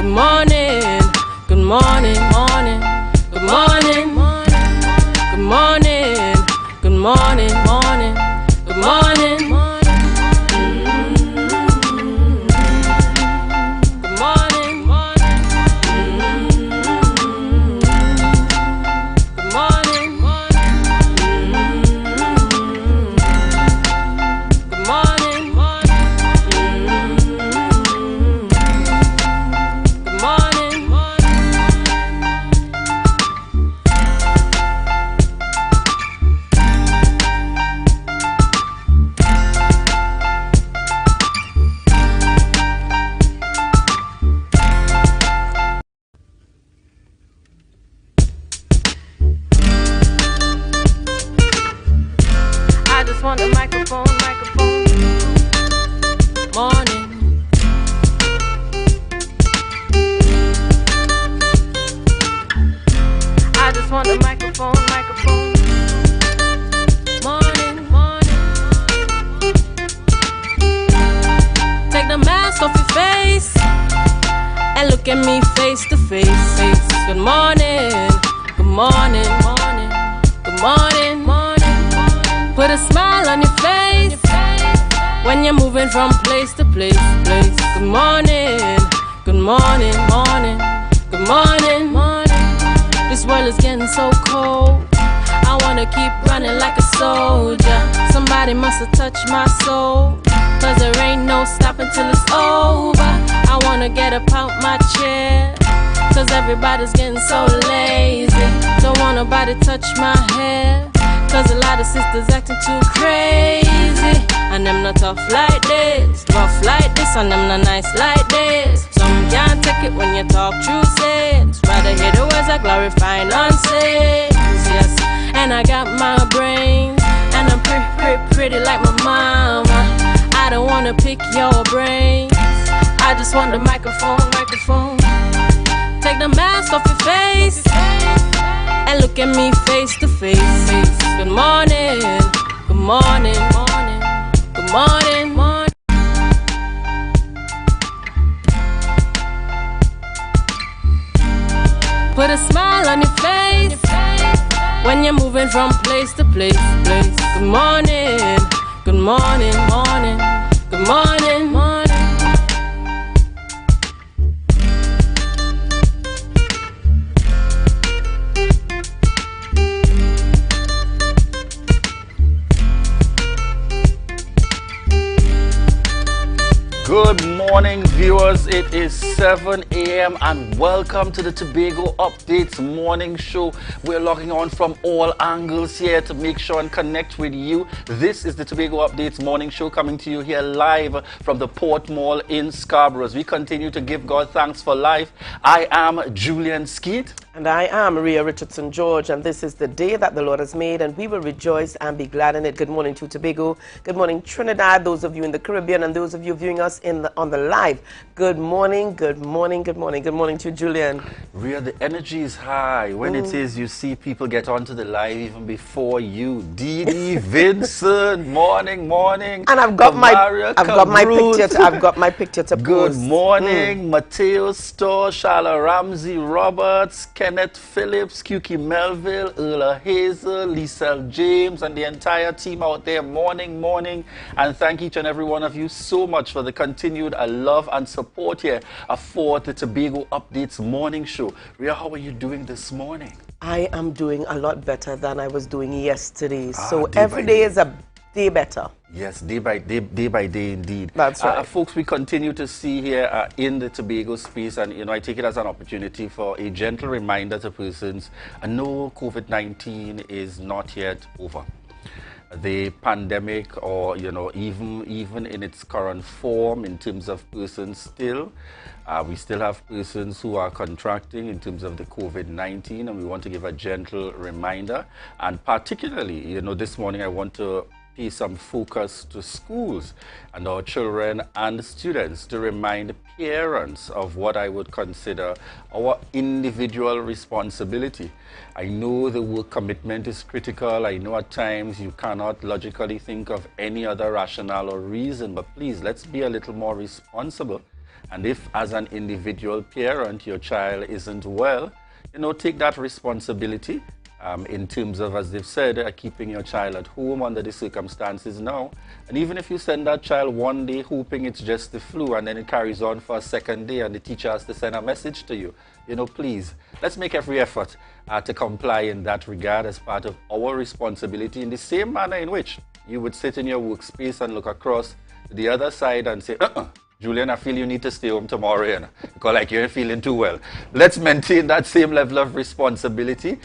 Good morning, good morning, morning. Good morning, good morning, good morning, morning. Good morning, good morning. Want the microphone, morning. I just want the microphone, morning, morning. Take the mask off your face and look at me face to face. Good morning, good morning, morning. Good morning, morning. Put a smile on your face when you're moving from place to place. Good morning, good morning, morning. Good morning, morning. This world is getting so cold. I wanna keep running like a soldier. Somebody must have touched my soul, 'cause there ain't no stopping till it's over. I wanna get up out my chair, 'cause everybody's getting so lazy. Don't want nobody touch my hair, 'cause a lot of sisters acting too crazy. And them not tough like this, rough like this, and them not nice like this. Some can't take it when you talk true sense. Rather hear the words that glorify nonsense. Yes, and I got my brains, and I'm pretty like my mama. I don't wanna pick your brains, I just want the microphone. Take the mask off your face and look at me face to face. Good morning, good morning, morning. Good morning, morning. Put a smile on your face when you're moving from place to place. Good morning, good morning, morning. Good morning, morning. Good morning, viewers. It is 7 a.m. and welcome to the Tobago Updates morning show. We're logging on from all angles here to make sure and connect with you. This is the Tobago Updates morning show coming to you here live from the Port Mall in Scarborough. As we continue to give God thanks for life, I am Julian Skeet. And I am Maria Richardson George, and this is the day that the Lord has made, and we will rejoice and be glad in it. Good morning to Tobago. Good morning, Trinidad, those of you in the Caribbean, and those of you viewing us on the live. Good morning, good morning, good morning. Good morning to you, Julian. Ria, the energy is high when it is you see people get onto the live even before you. Dee Vincent, morning. And I've got my picture to post. Good morning, Mateo Storr, Shala Ramsey, Roberts, Kenneth Phillips, Kuki Melville, Erla Hazel, Lisa James, and the entire team out there. Morning. And thank each and every one of you so much for the continued love and support here for the Tobago Updates morning show. Ria, how are you doing this morning? I am doing a lot better than I was doing yesterday. So every day is a day better. Yes, day by day indeed. That's right. Folks, we continue to see here in the Tobago space, and I take it as an opportunity for a gentle reminder to persons, no, COVID-19 is not yet over. The pandemic, or even in its current form in terms of persons we still have persons who are contracting in terms of the COVID-19, and we want to give a gentle reminder. And particularly, this morning I want to pay some focus to schools and our children and students to remind parents of what I would consider our individual responsibility. I know the work commitment is critical. I know at times you cannot logically think of any other rationale or reason, but please, let's be a little more responsible And if, as an individual parent, your child isn't well, take that responsibility in terms of, as they've said, keeping your child at home under the circumstances now. And even if you send that child one day hoping it's just the flu, and then it carries on for a second day and the teacher has to send a message to you, please, let's make every effort to comply in that regard as part of our responsibility, in the same manner in which you would sit in your workspace and look across to the other side and say, Julian, I feel you need to stay home tomorrow, because like you're feeling too well. Let's maintain that same level of responsibility,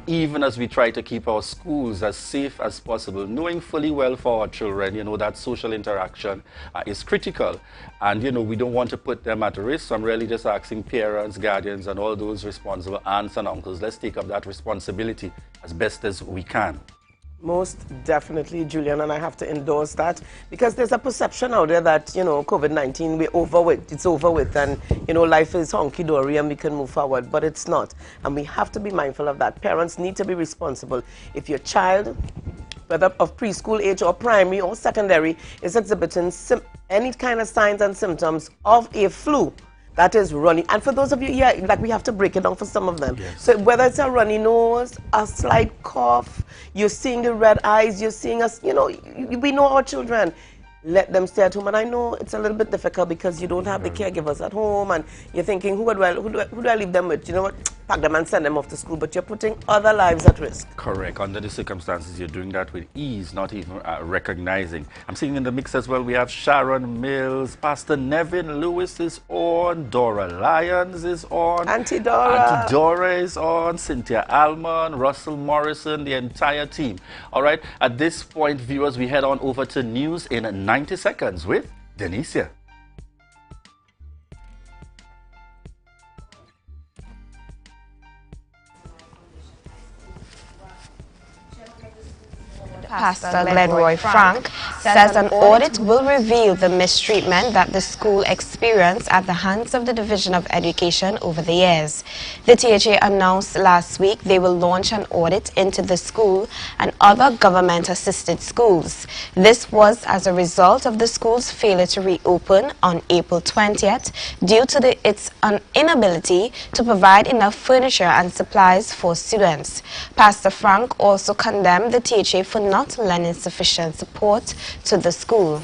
even as we try to keep our schools as safe as possible, knowing fully well for our children, that social interaction is critical. And, we don't want to put them at risk. So I'm really just asking parents, guardians, and all those responsible aunts and uncles, let's take up that responsibility as best as we can. Most definitely, Julian, and I have to endorse that, because there's a perception out there that, COVID-19, we're over with, it's over with, and, life is honky-dory and we can move forward, but it's not. And we have to be mindful of that. Parents need to be responsible. If your child, whether of preschool age or primary or secondary, is exhibiting any kind of signs and symptoms of a flu, that is runny. And for those of you, we have to break it down for some of them. Yes. So whether it's a runny nose, a slight cough, you're seeing the red eyes, you're seeing us, we know our children. Let them stay at home. And I know it's a little bit difficult because you don't have the caregivers at home, and you're thinking, who do I leave them with? You know what? Pack them and send them off to school, but you're putting other lives at risk. Correct. Under the circumstances, you're doing that with ease, not even recognizing. I'm seeing in the mix as well, we have Sharon Mills, Pastor Nevin Lewis is on, Dora Lyons is on, Auntie Dora is on, Cynthia Almond, Russell Morrison, the entire team. All right. At this point, viewers, we head on over to news in 90 seconds with Denicia. Pastor Glenroy Frank says an audit will reveal the mistreatment that the school experienced at the hands of the Division of Education over the years. The THA announced last week they will launch an audit into the school and other government-assisted schools. This was as a result of the school's failure to reopen on April 20th due to its inability to provide enough furniture and supplies for students. Pastor Frank also condemned the THA for not lending sufficient support to the school.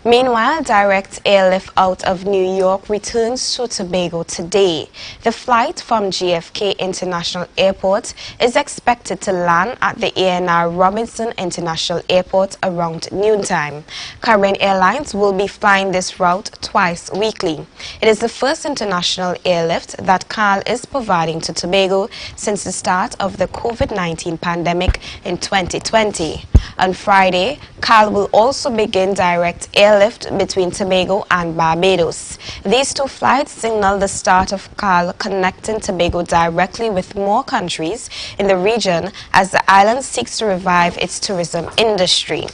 Meanwhile, direct airlift out of New York returns to Tobago today. The flight from JFK International Airport is expected to land at the ANR Robinson International Airport around noontime. Caribbean Airlines will be flying this route twice weekly. It is the first international airlift that CAL is providing to Tobago since the start of the COVID-19 pandemic in 2020. On Friday, CAL will also begin direct airlift between Tobago and Barbados. These two flights signal the start of CAL connecting Tobago directly with more countries in the region as the island seeks to revive its tourism industry.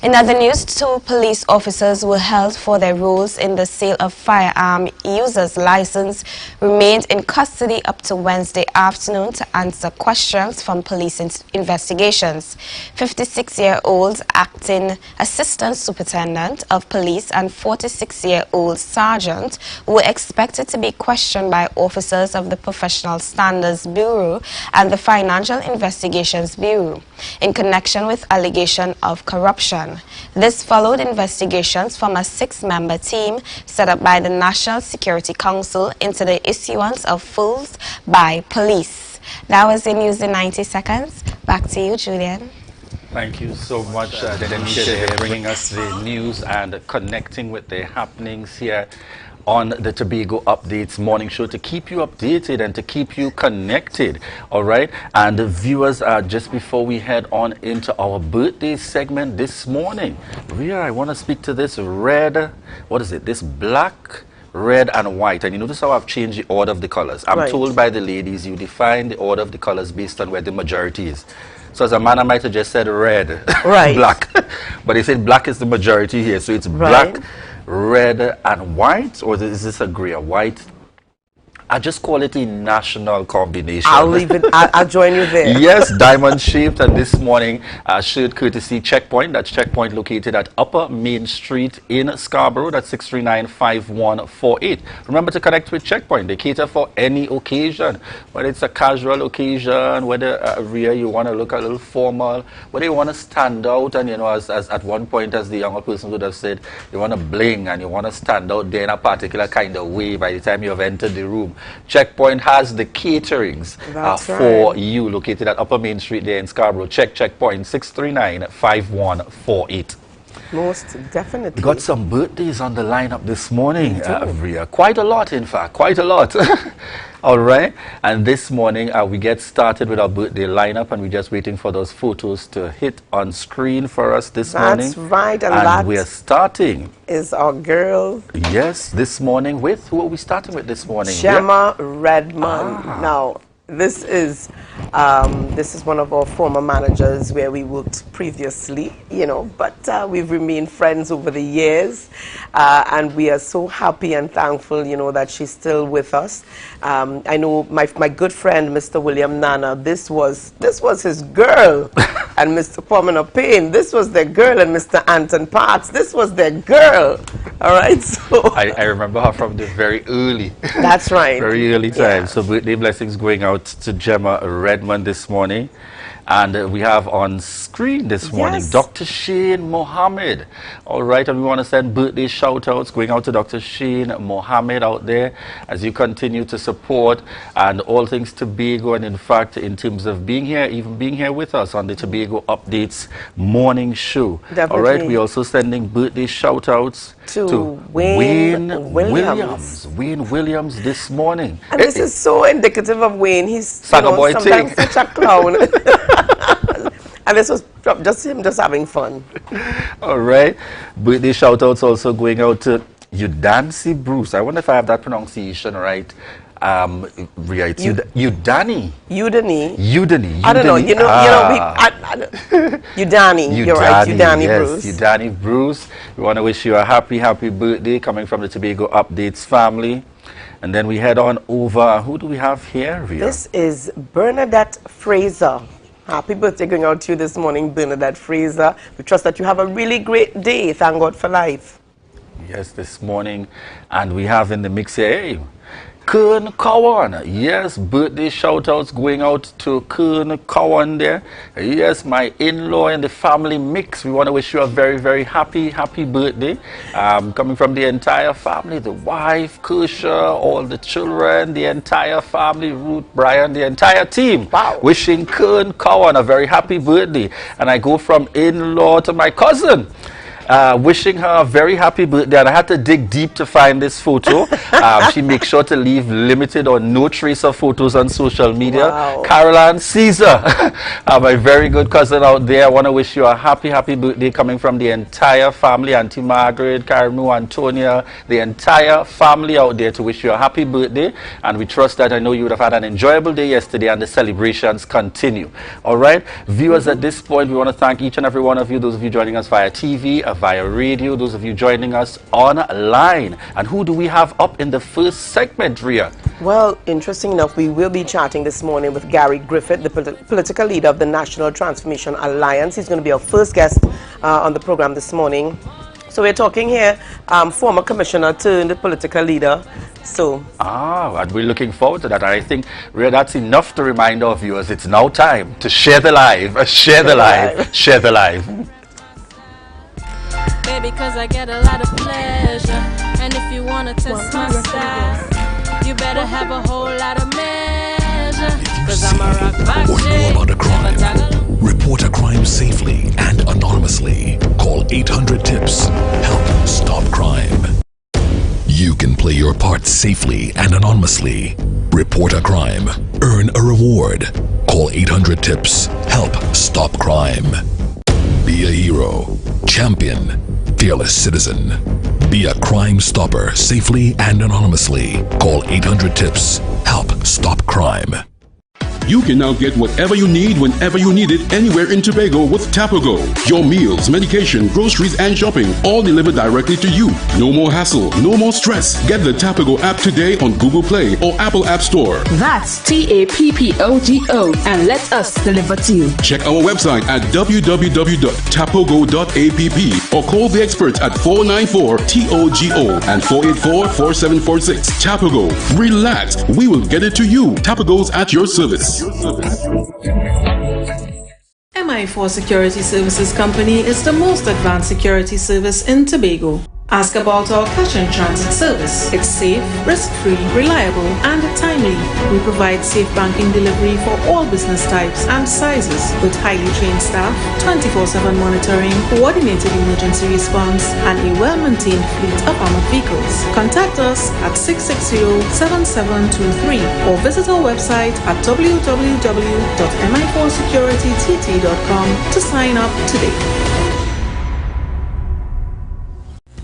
In other news, 2 police officers were held for their roles in the sale of firearm users' license remained in custody up to Wednesday afternoon to answer questions from police investigations. 56-year-old acting assistant superintendent of police and 46-year-old sergeant were expected to be questioned by officers of the Professional Standards Bureau and the Financial Investigations Bureau in connection with allegation of corruption. This followed investigations from a 6-member team set up by the National Security Council into the issuance of fines by police. That was the news in 90 seconds. Back to you, Julian. Thank you so much, Denisha, bringing us the news and connecting with the happenings here on the Tobago Updates morning show to keep you updated and to keep you connected. All right, and the viewers, just before we head on into our birthday segment this morning, I want to speak to this red, what is it, this black, red and white. And you notice how I've changed the order of the colors. I'm told by the ladies you define the order of the colors based on where the majority is. So as a man, I might have just said red, black, but they said black is the majority here, so it's black, red and white, or is this a gray, a white I just call it a national combination. I'll join you there. Yes, diamond shaped, and this morning shirt courtesy Checkpoint. That's Checkpoint located at Upper Main Street in Scarborough. That's 639-5148. Remember to connect with Checkpoint. They cater for any occasion, whether it's a casual occasion, whether Rhea, you want to look a little formal, whether you want to stand out, and you know, as at one point, as the younger person would have said, you want to bling and you want to stand out there in a particular kind of way by the time you have entered the room. Checkpoint has the caterings for you, located at Upper Main Street there in Scarborough. Checkpoint 639-5148. Most definitely. We got some birthdays on the lineup this morning, Rhea. Quite a lot, in fact, quite a lot. All right, and this morning we get started with our birthday lineup, and we're just waiting for those photos to hit on screen for us this morning. That's right, and we're starting. Is our girl. Yes, this morning with, who are we starting with this morning? Gemma Redmond. Now, this is one of our former managers where we worked previously, you know, but we've remained friends over the years, and we are so happy and thankful, you know, that she's still with us. I know my good friend, Mr. William Nana, this was his girl, and Mr. Pomina Payne, this was their girl, and Mr. Anton Parks, this was their girl. All right, so I remember her from the very early. That's right. Very early time. Yeah. So birthday blessings going out to Gemma Redmond this morning. And we have on screen this morning Dr. Shane Mohammed. All right, and we want to send birthday shout-outs going out to Dr. Shane Mohammed out there as you continue to support and all things Tobago, and in fact, in terms of being here, even being here with us on the Tobago Updates morning show. Definitely. All right, we're also sending birthday shout-outs to Wayne Williams. Wayne Williams this morning. And this is so indicative of Wayne. He's sometimes such a clown. And this was just him just having fun. All right. Birthday shout-outs also going out to Udancy Bruce. I wonder if I have that pronunciation right. Right. Udani. I don't know. Udani. You're right. Udani Bruce. Udani Bruce. We want to wish you a happy birthday coming from the Tobago Updates family. And then we head on over. Who do we have here, Rhea? This is Bernadette Fraser. Happy birthday going out to you this morning, Bernadette Fraser. We trust that you have a really great day. Thank God for life. Yes, this morning. And we have in the mix here, hey, Kern Cowan. Yes, birthday shout-outs going out to Kern Cowan there. Yes, my in-law in the family mix. We want to wish you a very happy birthday. Coming from the entire family, the wife, Kershaw, all the children, the entire family, Ruth, Brian, the entire team. Wow. Wishing Kern Cowan a very happy birthday. And I go from in-law to my cousin. Wishing her a very happy birthday, and I had to dig deep to find this photo. She makes sure to leave limited or no trace of photos on social media. Wow. Caroline Caesar, my very good cousin out there. I want to wish you a happy birthday coming from the entire family. Auntie Margaret, Karimu, Antonia, the entire family out there to wish you a happy birthday. And we trust that I know you would have had an enjoyable day yesterday and the celebrations continue. All right, viewers, at this point, we want to thank each and every one of you, those of you joining us via TV, via radio, those of you joining us online. And who do we have up in the first segment, Rhea? Well, interesting enough, we will be chatting this morning with Gary Griffith, the political leader of the National Transformation Alliance. He's going to be our first guest on the program this morning. So we're talking here, former commissioner turned political leader. So and we're looking forward to that. I think, Rhea, that's enough to remind our viewers it's now time to share the live, share the live, share the live. Baby, cause I get a lot of pleasure. And if you wanna test my style, you better have a whole lot of measure. Cause I'm a rock box or know about a crime, report a crime safely and anonymously. Call 800-TIPS. Help stop crime. You can play your part safely and anonymously. Report a crime. Earn a reward. Call 800-TIPS. Help stop crime. Be a hero, champion, fearless citizen. Be a crime stopper safely and anonymously. Call 800-TIPS. Help stop crime. You can now get whatever you need whenever you need it anywhere in Tobago with Tobago. Your meals, medication, groceries, and shopping all delivered directly to you. No more hassle, no more stress. Get the Tobago app today on Google Play or Apple App Store. That's TAPPOGO and let us deliver to you. Check our website at www.tapogo.app or call the experts at 494-TOGO and 484-4746. Tobago. Relax. We will get it to you. Tobago's at your service. MI4 Security Services Company is the most advanced security service in Tobago. Ask about our cash and transit service. It's safe, risk-free, reliable, and timely. We provide safe banking delivery for all business types and sizes with highly trained staff, 24/7 monitoring, coordinated emergency response, and a well-maintained fleet of armored vehicles. Contact us at 660-7723 or visit our website at www.mi4securitytt.com to sign up today.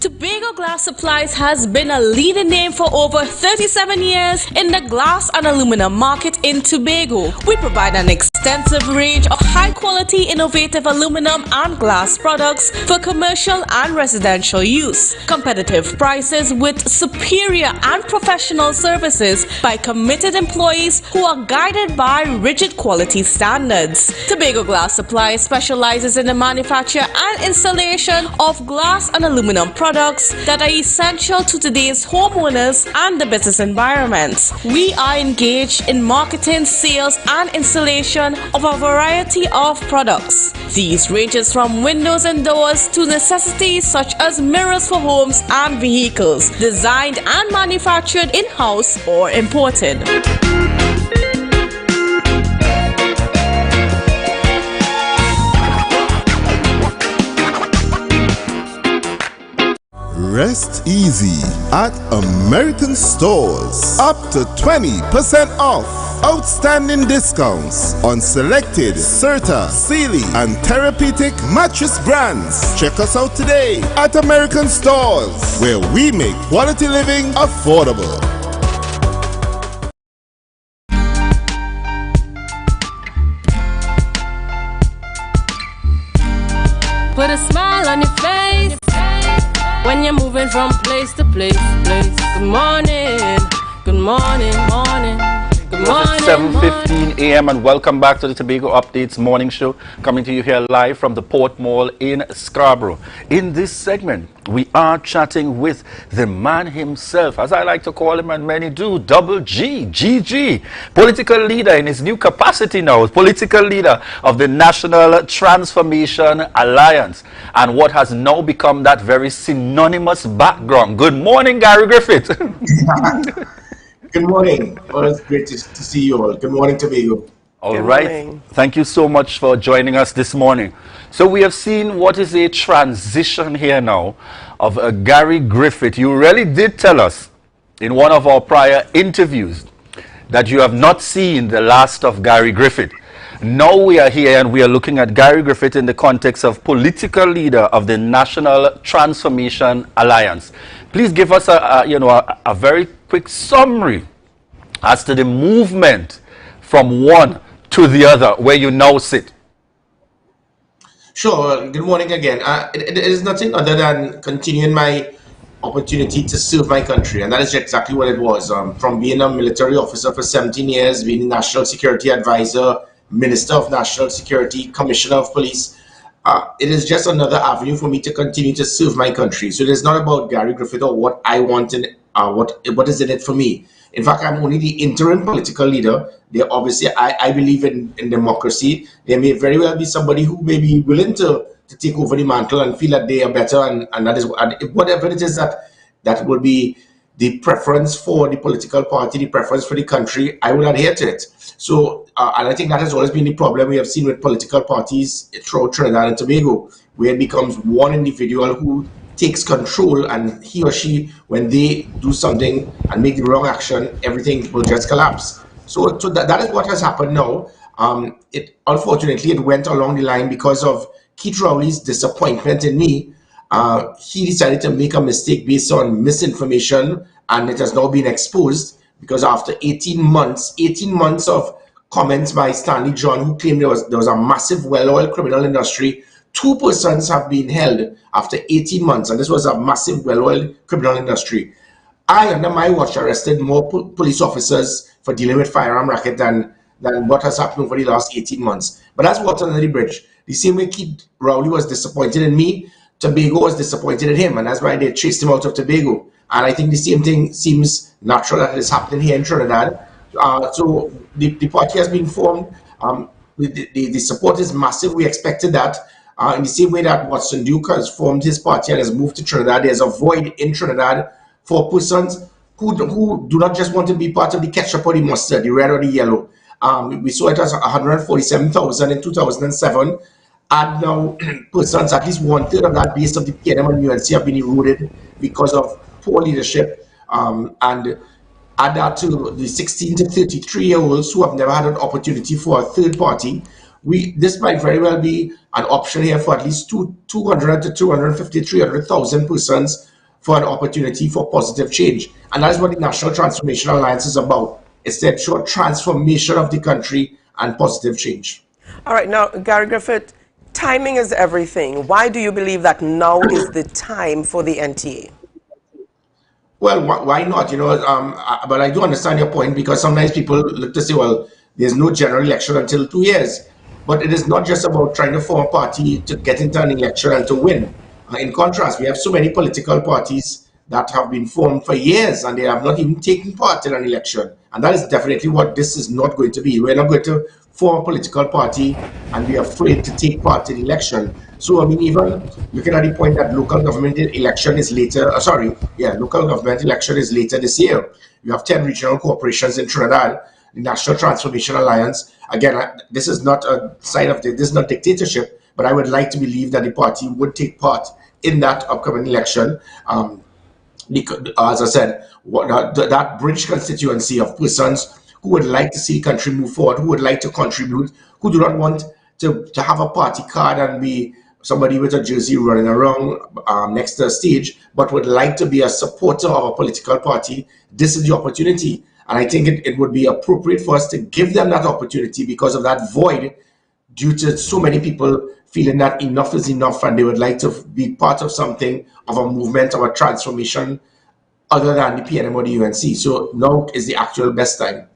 Tobago Glass Supplies has been a leading name for over 37 years in the glass and aluminum market in Tobago. We provide an extensive range of high-quality, innovative aluminum and glass products for commercial and residential use. Competitive prices with superior and professional services by committed employees who are guided by rigid quality standards. Tobago Glass Supplies specializes in the manufacture and installation of glass and aluminum products that are essential to today's homeowners and the business environment. We are engaged in marketing, sales, and installation of a variety of products. These ranges from windows and doors to necessities such as mirrors for homes and vehicles, designed and manufactured in-house or imported. Rest easy at American Stores. Up to 20% off. Outstanding discounts on selected Serta, Sealy, and Therapeutic mattress brands. Check us out today at American Stores, where we make quality living affordable. Put a smile on your face when you're moving from place to place. Good morning, good morning, morning. Good morning. 7:15 a.m. and welcome back to the Tobago Updates morning show, coming to you here live from the Port Mall in Scarborough. In this segment, we are chatting with the man himself, as I like to call him and many do, Double G, GG, political leader in his new capacity now, political leader of the National Transformation Alliance, and what has now become that very synonymous background. Good morning, Gary Griffith. Good morning. Well, it's great to see you all. Good morning, Tobago. All right. Thank you so much for joining us this morning. So we have seen what is a transition here now of Gary Griffith. You really did tell us in one of our prior interviews that you have not seen the last of Gary Griffith. Now we are here and we are looking at Gary Griffith in the context of political leader of the National Transformation Alliance. Please give us a very quick summary as to the movement from one to the other, where you now sit. Sure. Good morning again. It is nothing other than continuing my opportunity to serve my country, and that is exactly what it was. From being a military officer for 17 years, being a national security advisor, Minister of National Security, Commissioner of Police, it is just another avenue for me to continue to serve my country. So it is not about Gary Griffith or what I want and what is in it for me. In fact, I'm only the interim political leader. Obviously, I believe in democracy. There may very well be somebody who may be willing to take over the mantle and feel that they are better, and that is whatever it is that will be the preference for the political party, the preference for the country, I will adhere to it. So, and I think that has always been the problem we have seen with political parties throughout Trinidad and Tobago, where it becomes one individual who takes control, and he or she, when they do something and make the wrong action, everything will just collapse. So that is what has happened now. Unfortunately, it went along the line because of Keith Rowley's disappointment in me. He decided to make a mistake based on misinformation, and it has now been exposed because after 18 months of comments by Stanley John, who claimed there was a massive well-oiled criminal industry. 2 persons have been held after 18 months, and this was a massive well-oiled criminal industry. I, under my watch, arrested more police officers for dealing with firearm racket than what has happened over the last 18 months. But that's water under the bridge. The same way Keith Rowley was disappointed in me, Tobago was disappointed in him, and that's why they chased him out of Tobago. And I think the same thing seems natural that is happening here in Trinidad. So the party has been formed. The support is massive. We expected that. In the same way that Watson Duke has formed his party and has moved to Trinidad, there's a void in Trinidad for persons who do not just want to be part of the ketchup or the mustard, the red or the yellow. We saw it as 147,000 in 2007. And now persons, at least 1/3 of that base of the PNM and UNC have been eroded because of poor leadership. And add that to the 16 to 33-year-olds who have never had an opportunity for a third party. This might very well be an option here for at least 200 to 250, 300,000 persons for an opportunity for positive change. And that is what the National Transformation Alliance is about. It's to ensure transformation of the country and positive change. All right, now, Gary Griffith, timing is everything. Why do you believe that now is the time for the NTA? Well, why not? But I do understand your point, because sometimes people look to say, well, there's no general election until 2 years. But it is not just about trying to form a party to get into an election and to win. In contrast, we have so many political parties that have been formed for years and they have not even taken part in an election. And that is definitely what this is not going to be. We're not going to form a political party and be afraid to take part in the election. So, I mean, even looking at the point that local government election is later, local government election is later this year. You have 10 regional corporations in Trinidad, the National Transformation Alliance. Again, this is not a side of this is not dictatorship, but I would like to believe that the party would take part in that upcoming election. As I said, that bridge constituency of persons who would like to see the country move forward, who would like to contribute, who do not want to have a party card and be somebody with a jersey running around next to a stage, but would like to be a supporter of a political party. This is the opportunity. And I think it would be appropriate for us to give them that opportunity because of that void due to so many people feeling that enough is enough and they would like to be part of something, of a movement, of a transformation other than the PNM or the UNC. So now is the actual best time.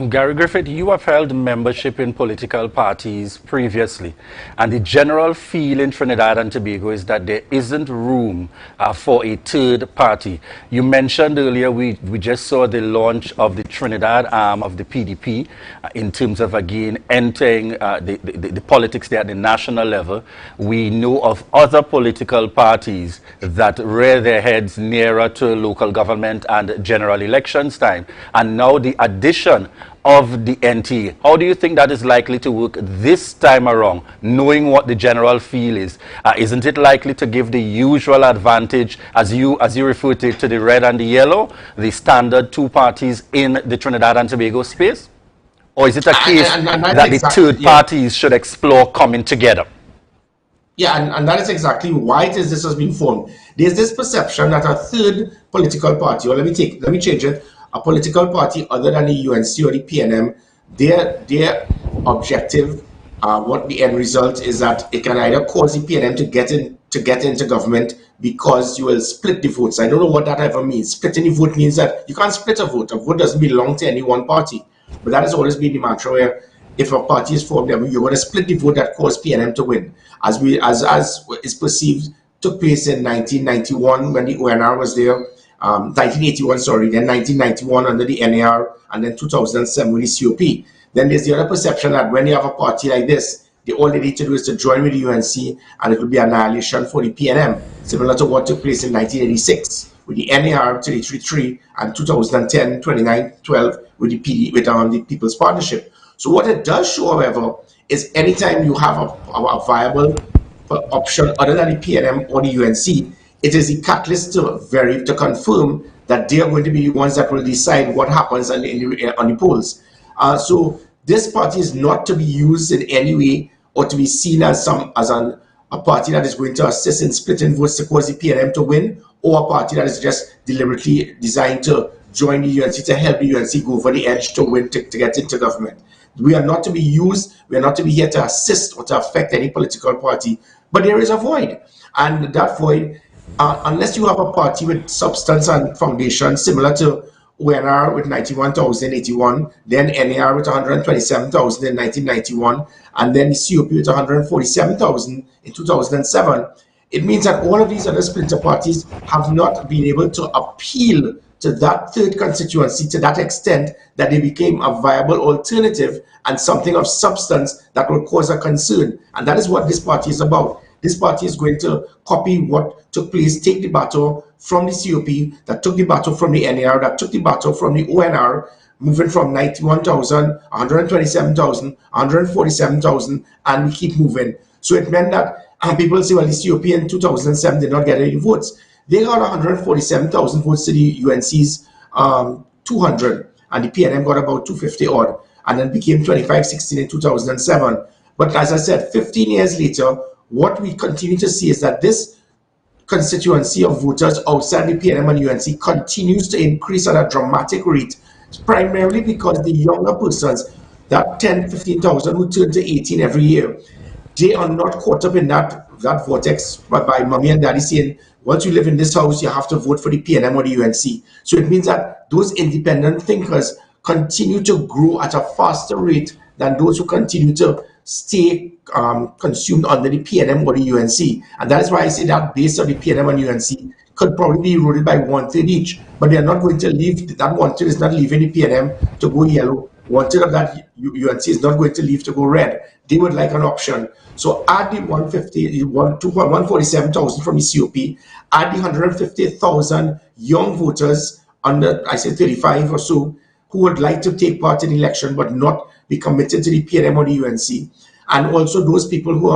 Gary Griffith, you have held membership in political parties previously, and the general feel in Trinidad and Tobago is that there isn't room for a third party. You mentioned earlier we just saw the launch of the Trinidad arm of the PDP in terms of, again, entering the politics there at the national level. We know of other political parties that rear their heads nearer to local government and general elections time, and now the addition of the NTA. How do you think that is likely to work this time around, knowing what the general feel is? Isn't it likely to give the usual advantage, as you refer to the red and the yellow, the standard two parties in the Trinidad and Tobago space? Or is it a case that the third parties should explore coming together? Yeah, and that is exactly why this has been formed. There's this perception that a third political party, or let me change it, a political party other than the UNC or the PNM, their objective, what the end result is, that it can either cause the PNM to get into government because you will split the votes. I don't know what that ever means. Splitting the vote means that you can't split a vote. A vote doesn't belong to any one party. But that has always been the mantra, where if a party is formed, you're going to split the vote that caused PNM to win. As is perceived, took place in 1991 when the ONR was there. 1981, sorry, then 1991 under the NAR, and then 2007 with the COP. Then there's the other perception that when you have a party like this, all they need to do is to join with the UNC and it will be annihilation for the PNM, similar to what took place in 1986 with the NAR 333 and 2010, 2912 with the People's Partnership. So what it does show, however, is anytime you have a viable option other than the PNM or the UNC, it is the catalyst to confirm that they are going to be the ones that will decide what happens on the polls. So this party is not to be used in any way or to be seen as a party that is going to assist in splitting votes to cause the PNM to win, or a party that is just deliberately designed to join the UNC, to help the UNC go over the edge to win, to get into government. We are not to be used, we are not to be here to assist or to affect any political party, but there is a void. And that void, unless you have a party with substance and foundation similar to ONR with 91,081, then NAR with 127,000 in 1991, and then the COP with 147,000 in 2007, it means that all of these other splinter parties have not been able to appeal to that third constituency to that extent that they became a viable alternative and something of substance that will cause a concern. And that is what this party is about. This party is going to copy what took place, take the battle from the COP, that took the battle from the NAR, that took the battle from the ONR, moving from 91,000, 127,000, 147,000, and we keep moving. So it meant that people say, well, the COP in 2007 did not get any votes. They got 147,000 votes to the UNC's 200, and the PNM got about 250 odd, and then became 25-16 in 2007. But as I said, 15 years later, what we continue to see is that this constituency of voters outside the PNM and UNC continues to increase at a dramatic rate, primarily because the younger persons, that 10, 15,000 who turn to 18 every year, they are not caught up in that vortex by mommy and daddy saying, once you live in this house, you have to vote for the PNM or the UNC. So it means that those independent thinkers continue to grow at a faster rate than those who continue to stay consumed under the PNM or the UNC. And that is why I say that base of the PNM and UNC could probably be eroded by 1/3 each, but they are not going to leave, that 1/3 is not leaving the PNM to go yellow. 1/3 of that UNC is not going to leave to go red. They would like an option. So add the 147,000 from the COP, add the 150,000 young voters under, I say 35 or so, who would like to take part in the election but not be committed to the PNM or the UNC, and also those people who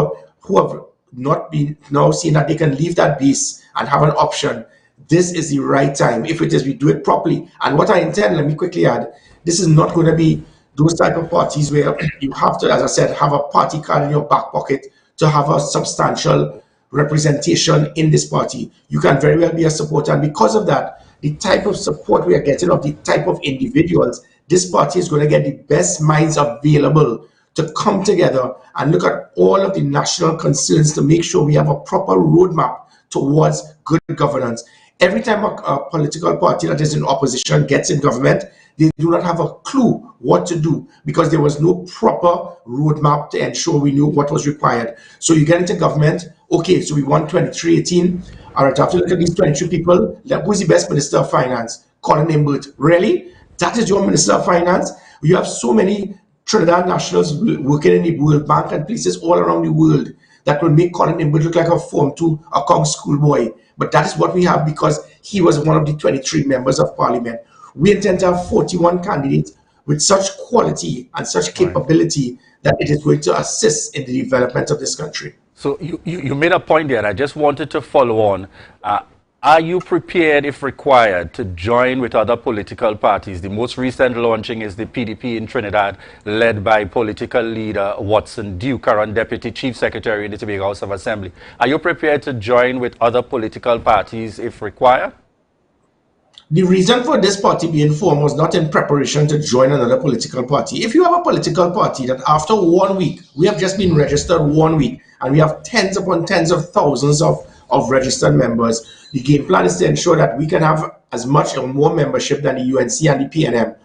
have not been now seeing that they can leave that base and have an option. This is the right time, if it is, we do it properly. And what I intend, let me quickly add, this is not going to be those type of parties where you have to, as I said, have a party card in your back pocket to have a substantial representation in this party. You can very well be a supporter, and because of that, the type of support we are getting of the type of individuals, this party is going to get the best minds available to come together and look at all of the national concerns to make sure we have a proper roadmap towards good governance. Every time a political party that is in opposition gets in government, they do not have a clue what to do because there was no proper roadmap to ensure we knew what was required. So you get into government, okay, so we want 2318. All right, I have to look at these 23 people. Who's the best Minister of Finance? Colin Imbert. Really? That is your Minister of Finance? You have so many Trinidad nationals working in the World Bank and places all around the world that will make Colin Imbert look like a Form 2 account schoolboy. But that is what we have because he was one of the 23 members of Parliament. We intend to have 41 candidates with such quality and such capability that it is going to assist in the development of this country. So you made a point there. I just wanted to follow on. Are you prepared, if required, to join with other political parties? The most recent launching is the PDP in Trinidad, led by political leader Watson Dew, current Deputy Chief Secretary in the Tobago House of Assembly. Are you prepared to join with other political parties, if required? The reason for this party being formed was not in preparation to join another political party. If you have a political party that after 1 week, we have just been registered 1 week, and we have tens upon tens of thousands of registered members, the game plan is to ensure that we can have as much or more membership than the UNC and the PNM.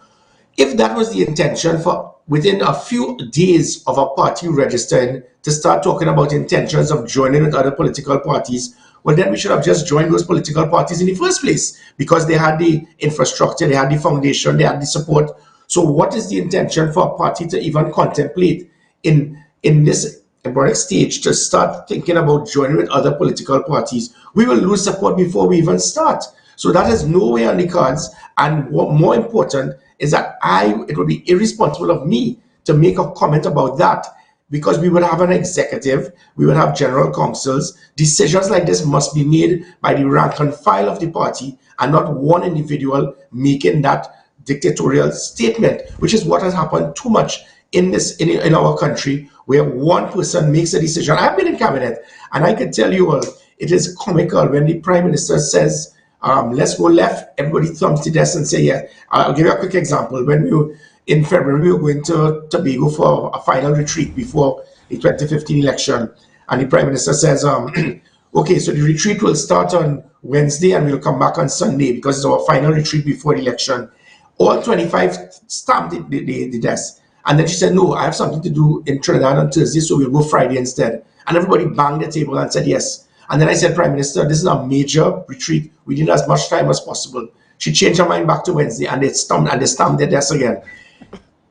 If that was the intention for within a few days of a party registering to start talking about intentions of joining with other political parties, well, then we should have just joined those political parties in the first place because they had the infrastructure, they had the foundation, they had the support. So what is the intention for a party to even contemplate in this embryonic stage to start thinking about joining with other political parties? We will lose support before we even start. So that is no way on the cards. And what more important is that it would be irresponsible of me to make a comment about that, because we would have an executive, we would have general councils. Decisions like this must be made by the rank and file of the party and not one individual making that dictatorial statement, which is what has happened too much in our country, where one person makes a decision. I've been in cabinet, and I can tell you all, it is comical when the Prime Minister says let's go left, everybody thumbs the desk and say, yeah. I'll give you a quick example. When we were in February, we were going to Tobago for a final retreat before the 2015 election. And the Prime Minister says, okay, so the retreat will start on Wednesday and we'll come back on Sunday because it's our final retreat before the election. All 25 stamped the desk. And then she said, no, I have something to do in Trinidad on Thursday, so we'll go Friday instead. And everybody banged the table and said yes. And then I said, Prime Minister, this is a major retreat. We need as much time as possible. She changed her mind back to Wednesday and they stamped their desk again.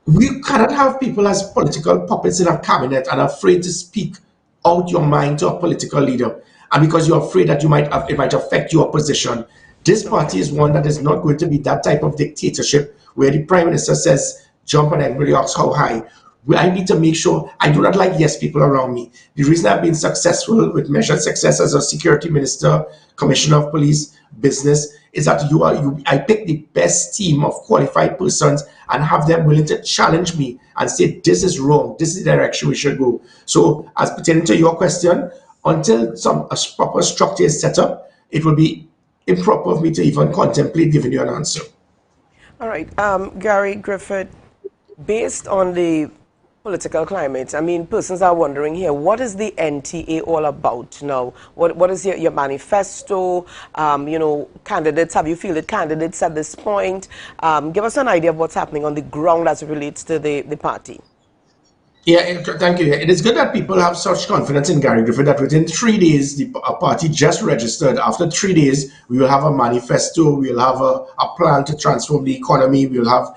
We cannot have people as political puppets in a cabinet and afraid to speak out your mind to a political leader. And because you're afraid that it might affect your position. This party is one that is not going to be that type of dictatorship where the Prime Minister says, jump and everybody asks how high. I need to make sure I do not like yes people around me. The reason I've been successful with measured success as a security minister, commissioner of police, business, is that I pick the best team of qualified persons and have them willing to challenge me and say, this is wrong, this is the direction we should go. So as pertaining to your question, until a proper structure is set up, it will be improper of me to even contemplate giving you an answer. All right, Gary Griffith, based on the political climate, I mean, persons are wondering here, what is the NTA all about now? What is your manifesto? You know, candidates, have you fielded candidates at this point? Give us an idea of what's happening on the ground as it relates to the party. Yeah, thank you. It is good that people have such confidence in Gary Griffith that within 3 days, the party just registered. After 3 days, we will have a manifesto, we will have a plan to transform the economy, we will have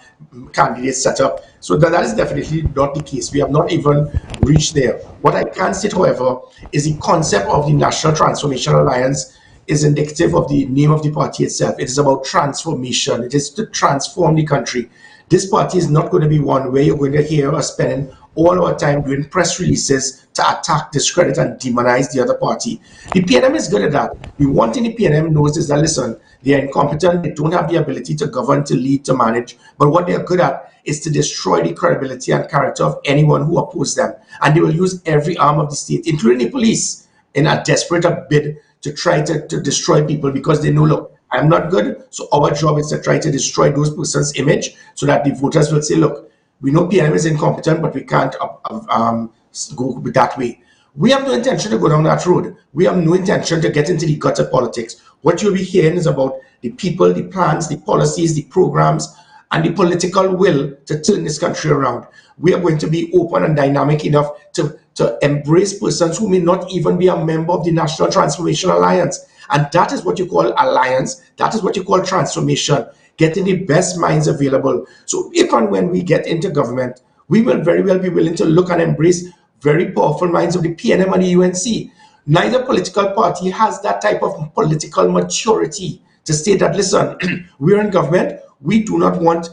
candidates set up. So that is definitely not the case. We have not even reached there. What I can state, however, is the concept of the National Transformation Alliance is indicative of the name of the party itself. It is about transformation. It is to transform the country. This party is not going to be one where you're going to hear us spending all our time doing press releases to attack, discredit, and demonize the other party. The PNM is good at that. The one thing the PNM knows is that, listen, they are incompetent, they don't have the ability to govern, to lead, to manage, but what they are good at is to destroy the credibility and character of anyone who opposes them. And they will use every arm of the state, including the police, in a desperate bid to try to destroy people because they know, look, I'm not good, so our job is to try to destroy those persons' image so that the voters will say, look, we know PNM is incompetent, but we can't go that way. We have no intention to go down that road. We have no intention to get into the gutter politics. What you'll be hearing is about the people, the plans, the policies, the programs, and the political will to turn this country around. We are going to be open and dynamic enough to embrace persons who may not even be a member of the National Transformation Alliance. And that is what you call alliance. That is what you call transformation. Getting the best minds available. So if and when we get into government, we will very well be willing to look and embrace very powerful minds of the PNM and the UNC. Neither political party has that type of political maturity to state that, listen, we're in government, we do not want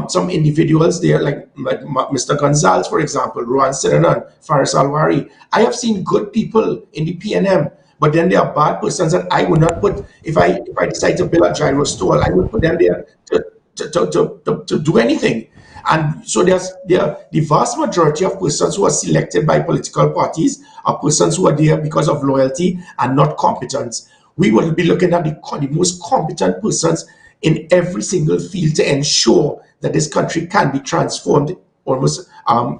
some individuals there, like Mr. Gonzalez, for example, Rohan Sinanan, Faris Alwari. I have seen good people in the PNM, but then there are bad persons that I would not put, if I decide to build a gyro stall, I would put them there to do anything. And so the vast majority of persons who are selected by political parties are persons who are there because of loyalty and not competence. We will be looking at the most competent persons in every single field to ensure that this country can be transformed almost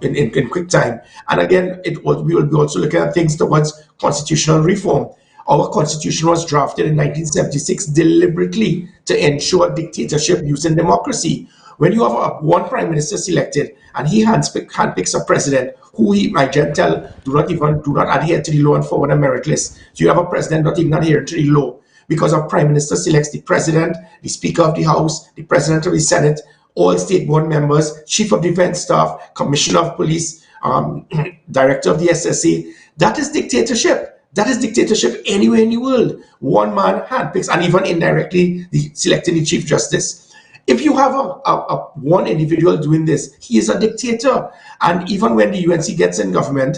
in quick time. And again, we will be also looking at things towards constitutional reform. Our constitution was drafted in 1976 deliberately to ensure dictatorship using democracy. When you have one prime minister selected and he handpicks a president who he might tell do not adhere to the law and forward a merit list. So you have a president not even adhering to the law because a prime minister selects the president, the speaker of the house, the president of the senate, all state board members, chief of defense staff, commissioner of police, director of the SSA. That is dictatorship. That is dictatorship anywhere in the world. One man handpicks, and even indirectly selecting the chief justice. If you have one individual doing this, he is a dictator. And even when the UNC gets in government,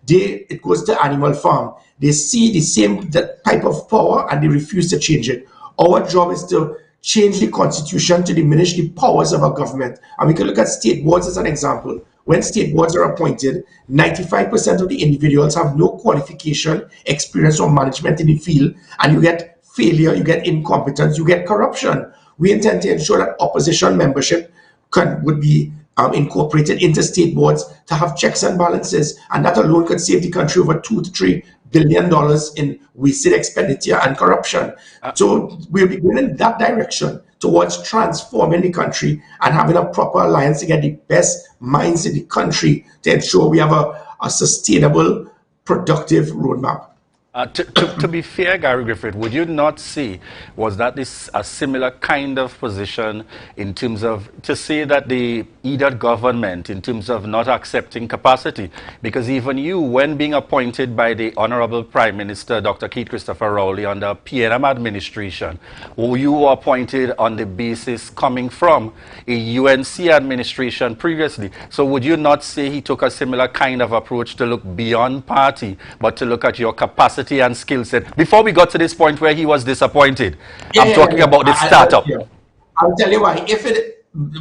it goes to Animal Farm. They see the same type of power and they refuse to change it. Our job is to change the constitution to diminish the powers of our government. And we can look at state boards as an example. When state boards are appointed, 95% of the individuals have no qualification, experience, or management in the field, and you get failure, you get incompetence, you get corruption. We intend to ensure that opposition membership would be incorporated into state boards to have checks and balances, and that alone could save the country over $2 to $3 billion in wasted expenditure and corruption. So we'll be going in that direction towards transforming the country and having a proper alliance to get the best minds in the country to ensure we have a sustainable, productive roadmap. To be fair, Gary Griffith, would you not see, was that this a similar kind of position in terms of, to say that the either government, in terms of not accepting capacity? Because even you, when being appointed by the Honorable Prime Minister, Dr. Keith Christopher Rowley, under PNM administration, you were appointed on the basis coming from a UNC administration previously. So would you not say he took a similar kind of approach to look beyond party, but to look at your capacity and skill set before we got to this point where he was disappointed? I'm talking about the startup. I'll tell you why.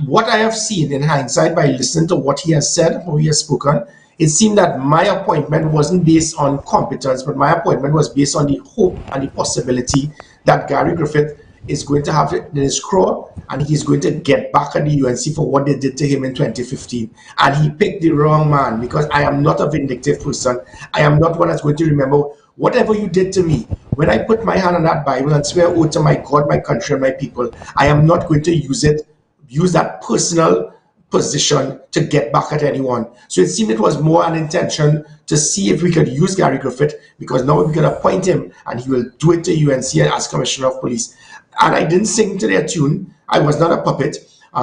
What I have seen in hindsight by listening to what he has said, how he has spoken, it seemed that my appointment wasn't based on competence, but my appointment was based on the hope and the possibility that Gary Griffith is going to have it in his craw, and he's going to get back at the UNC for what they did to him in 2015. And he picked the wrong man, because I am not a vindictive person. I am not one that's going to remember whatever you did to me. When I put my hand on that Bible and swear oath to my God, my country, and my people, I am not going to use that personal position to get back at anyone. So it seemed it was more an intention to see if we could use Gary Griffith, because now we can appoint him and he will do it to UNC as Commissioner of Police. And I didn't sing to their tune. I was not a puppet.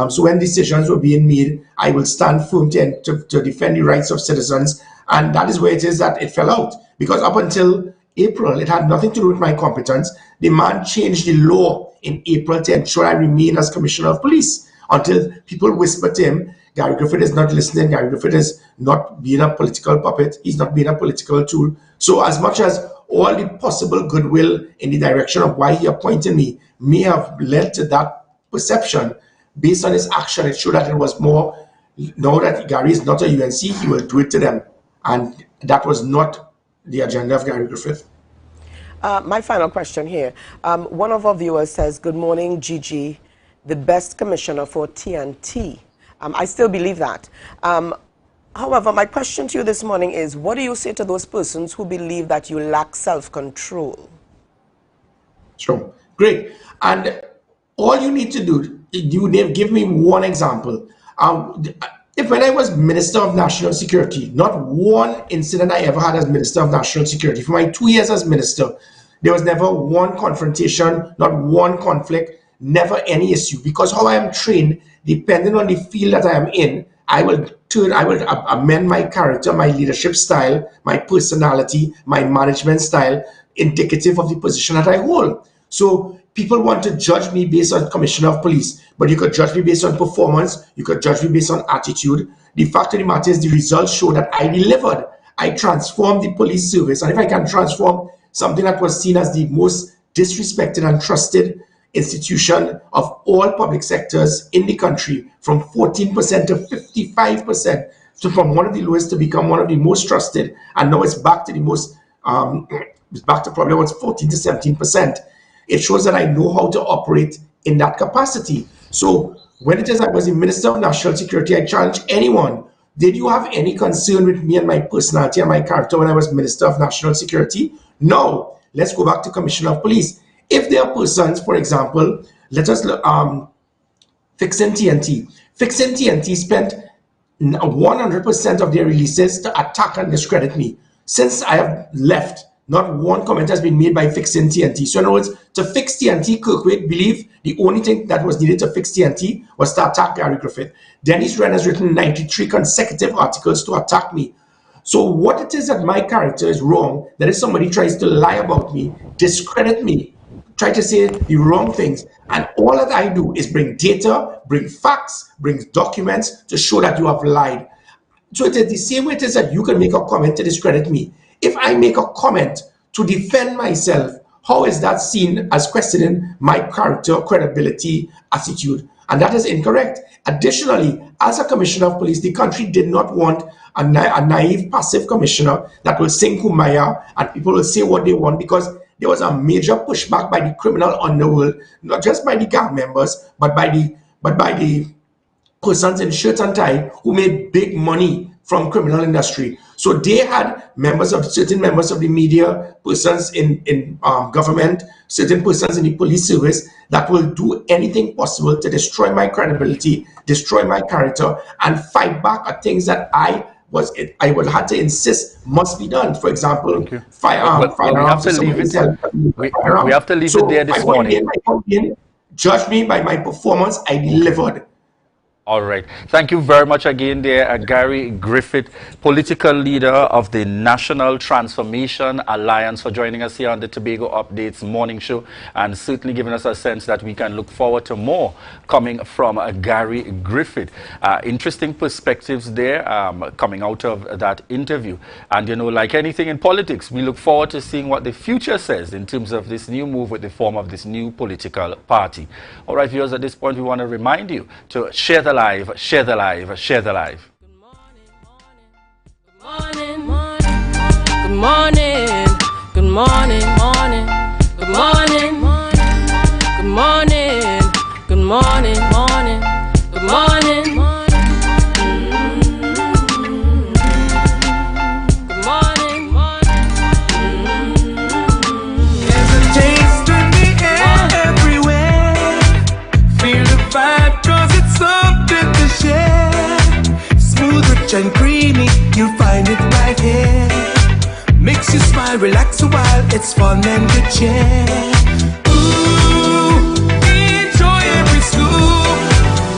So when decisions were being made, I will stand firm to defend the rights of citizens. And that is where it is that it fell out. Because up until April, it had nothing to do with my competence. The man changed the law in April to ensure I remain as Commissioner of Police, until people whispered to him, Gary Griffith is not listening, Gary Griffith is not being a political puppet, he's not being a political tool. So as much as all the possible goodwill in the direction of why he appointed me may have led to that perception, based on his action, it showed that it was more, now that Gary is not a UNC, he will do it to them. And that was not the agenda of Gary Griffith. My final question here. One of our viewers says, good morning, Gigi, the best commissioner for TNT. I still believe that. However, my question to you this morning is, what do you say to those persons who believe that you lack self-control? Sure. Great. And all you need to do, give me one example. If when I was Minister of National Security, not one incident I ever had as Minister of National Security. For my 2 years as Minister, there was never one confrontation, not one conflict, never any issue. Because how I am trained, depending on the field that I am in, I will amend my character, my leadership style, my personality, my management style, indicative of the position that I hold. So people want to judge me based on Commissioner of Police, but you could judge me based on performance, you could judge me based on attitude. The fact of the matter is the results show that I delivered. I transformed the police service, and if I can transform something that was seen as the most disrespected and trusted institution of all public sectors in the country, from 14% to 55%, so from one of the lowest to become one of the most trusted, and now it's back to the most, it's back to probably what's 14 to 17%. It shows that I know how to operate in that capacity. So when it is I was the Minister of National Security, I challenge anyone, did you have any concern with me and my personality and my character when I was Minister of National Security? No. Let's go back to Commissioner of Police. If there are persons, for example, let us look, Fixing TNT. Fixing TNT spent 100% of their releases to attack and discredit me. Since I have left, not one comment has been made by Fixing TNT. So in other words, to fix TNT, Kirkwood believed the only thing that was needed to fix TNT was to attack Gary Griffith. Dennis Wren has written 93 consecutive articles to attack me. So what it is that my character is wrong, that if somebody tries to lie about me, discredit me, try to say the wrong things, and all that I do is bring data, bring facts, bring documents to show that you have lied. So it is the same way it is that you can make a comment to discredit me. If I make a comment to defend myself, how is that seen as questioning my character, credibility, attitude? And that is incorrect. Additionally, as a Commissioner of Police, the country did not want a naive, passive commissioner that will sing Kumbaya and people will say what they want, because there was a major pushback by the criminal underworld, not just by the gang members, but by the persons in shirt and tie who made big money from criminal industry. So they had certain members of the media, persons in government, certain persons in the police service that will do anything possible to destroy my credibility, destroy my character, and fight back at things that I would have to insist must be done. For example, we have to leave it. We have to leave it there this morning. Judge me by my performance. I delivered. All right. Thank you very much again there, Gary Griffith, political leader of the National Transformation Alliance, for joining us here on the Tobago Updates morning show, and certainly giving us a sense that we can look forward to more coming from Gary Griffith. Interesting perspectives there coming out of that interview. And, you know, like anything in politics, we look forward to seeing what the future says in terms of this new move with the form of this new political party. All right, viewers, at this point, we want to remind you to share the live, share the live, share the live. Good morning, good morning, good morning, morning, good morning, good morning, good morning, morning, good morning, good morning, There's a taste in the air everywhere. Feel the vibe, 'cause it's something to share. Smooth, rich and creamy, you'll find it right here. Makes you smile, relax a while, it's fun and good cheer. Ooh, enjoy every scoop.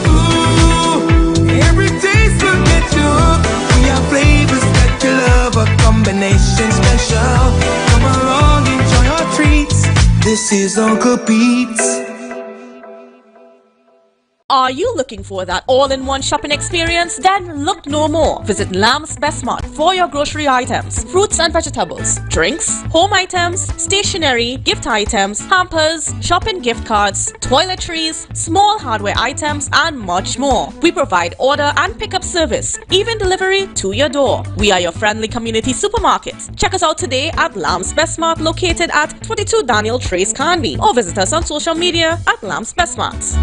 Ooh, every taste will get you hooked. We have flavors that you love, a combination special. Come along, enjoy our treats. This is Uncle Pete's. Are you looking for that all-in-one shopping experience? Then look no more. Visit Lamb's Best Mart for your grocery items, fruits and vegetables, drinks, home items, stationery, gift items, hampers, shopping gift cards, toiletries, small hardware items, and much more. We provide order and pickup service, even delivery to your door. We are your friendly community supermarket. Check us out today at Lamb's Best Mart, located at 22 Daniel Trace Canby, or visit us on social media at Lamb's Best Mart.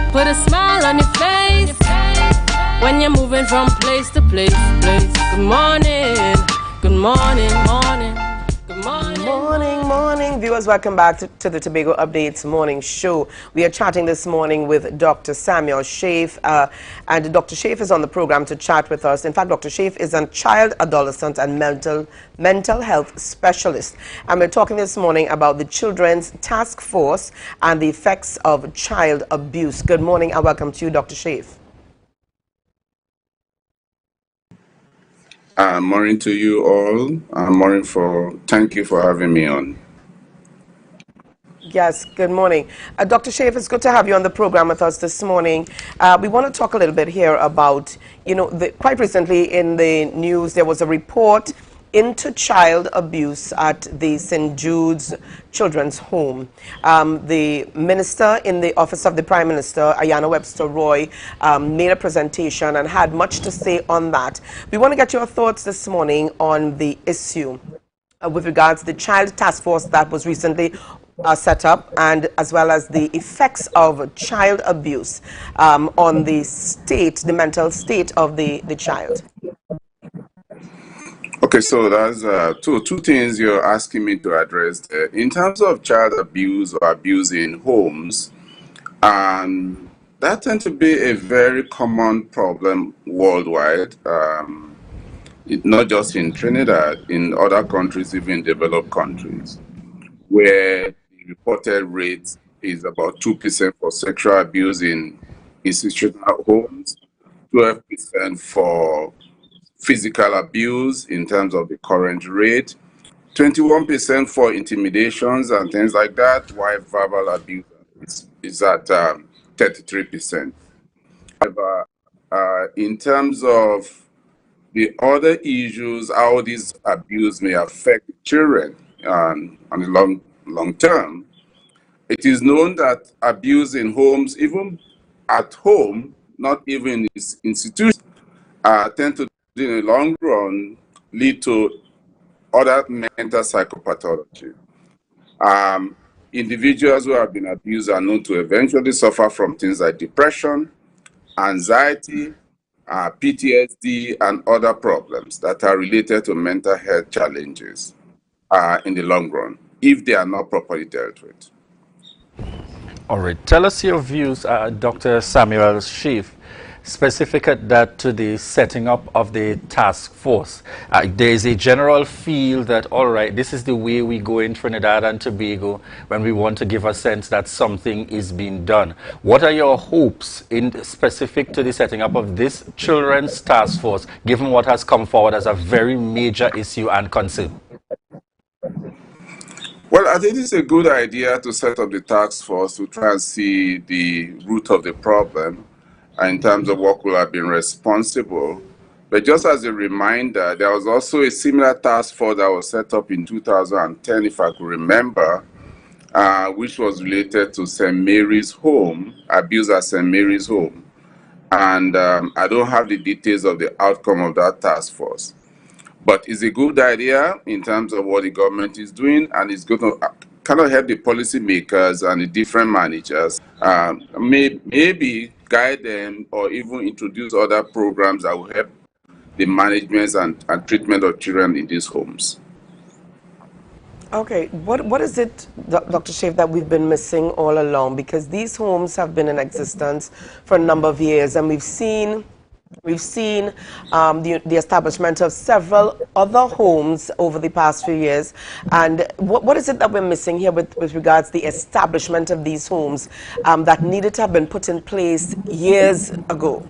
Put a smile on your face when you're moving from place to place. Good morning, good morning, morning, good morning. Morning, viewers. Welcome back to the Tobago Updates morning show. We are chatting this morning with Dr. Samuel Shafe, and Dr. Shafe is on the program to chat with us. In fact, Dr. Shafe is a child, adolescent, and mental health specialist. And we're talking this morning about the Children's Task Force and the effects of child abuse. Good morning and welcome to you, Dr. Shafe. Morning to you all. Thank you for having me on. Yes, good morning. Dr. Shafe, it's good to have you on the program with us this morning. We want to talk a little bit here about, quite recently in the news, there was a report into child abuse at the St. Jude's Children's Home. The minister in the office of the Prime Minister, Ayanna Webster Roy, made a presentation and had much to say on that. We want to get your thoughts this morning on the issue with regards to the Child Task Force that was recently set up, and as well as the effects of child abuse on the mental state of the child. Okay, so that's two things you're asking me to address there. In terms of child abuse or abuse in homes, that tends to be a very common problem worldwide, not just in Trinidad, in other countries, even developed countries, where the reported rate is about 2% for sexual abuse in institutional homes, 12% for physical abuse in terms of the current rate, 21% for intimidations and things like that, while verbal abuse is at 33%. However, in terms of the other issues, how this abuse may affect children on the long term, it is known that abuse in homes, even at home, not even in institutions, tend to, in the long run, lead to other mental psychopathology. Individuals who have been abused are known to eventually suffer from things like depression, anxiety, PTSD, and other problems that are related to mental health challenges in the long run, if they are not properly dealt with. All right. Tell us your views, Dr. Samuel Sheaf, specific that to the setting up of the task force. There is a general feel that, all right, this is the way we go in Trinidad and Tobago when we want to give a sense that something is being done. What are your hopes in specific to the setting up of this children's task force, given what has come forward as a very major issue and concern? Well, I think it's a good idea to set up the task force to try and see the root of the problem in terms of what could have been responsible. But just as a reminder, there was also a similar task force that was set up in 2010, if I could remember, which was related to St. Mary's Home, abuse at St. Mary's Home. And I don't have the details of the outcome of that task force. But it's a good idea in terms of what the government is doing, and it's going to kind of help the policymakers and the different managers, maybe guide them or even introduce other programs that will help the management and treatment of children in these homes. Okay, what is it, Dr. Sheaf, that we've been missing all along? Because these homes have been in existence for a number of years, and we've seen the establishment of several other homes over the past few years. And what is it that we're missing here with regards to the establishment of these homes that needed to have been put in place years ago?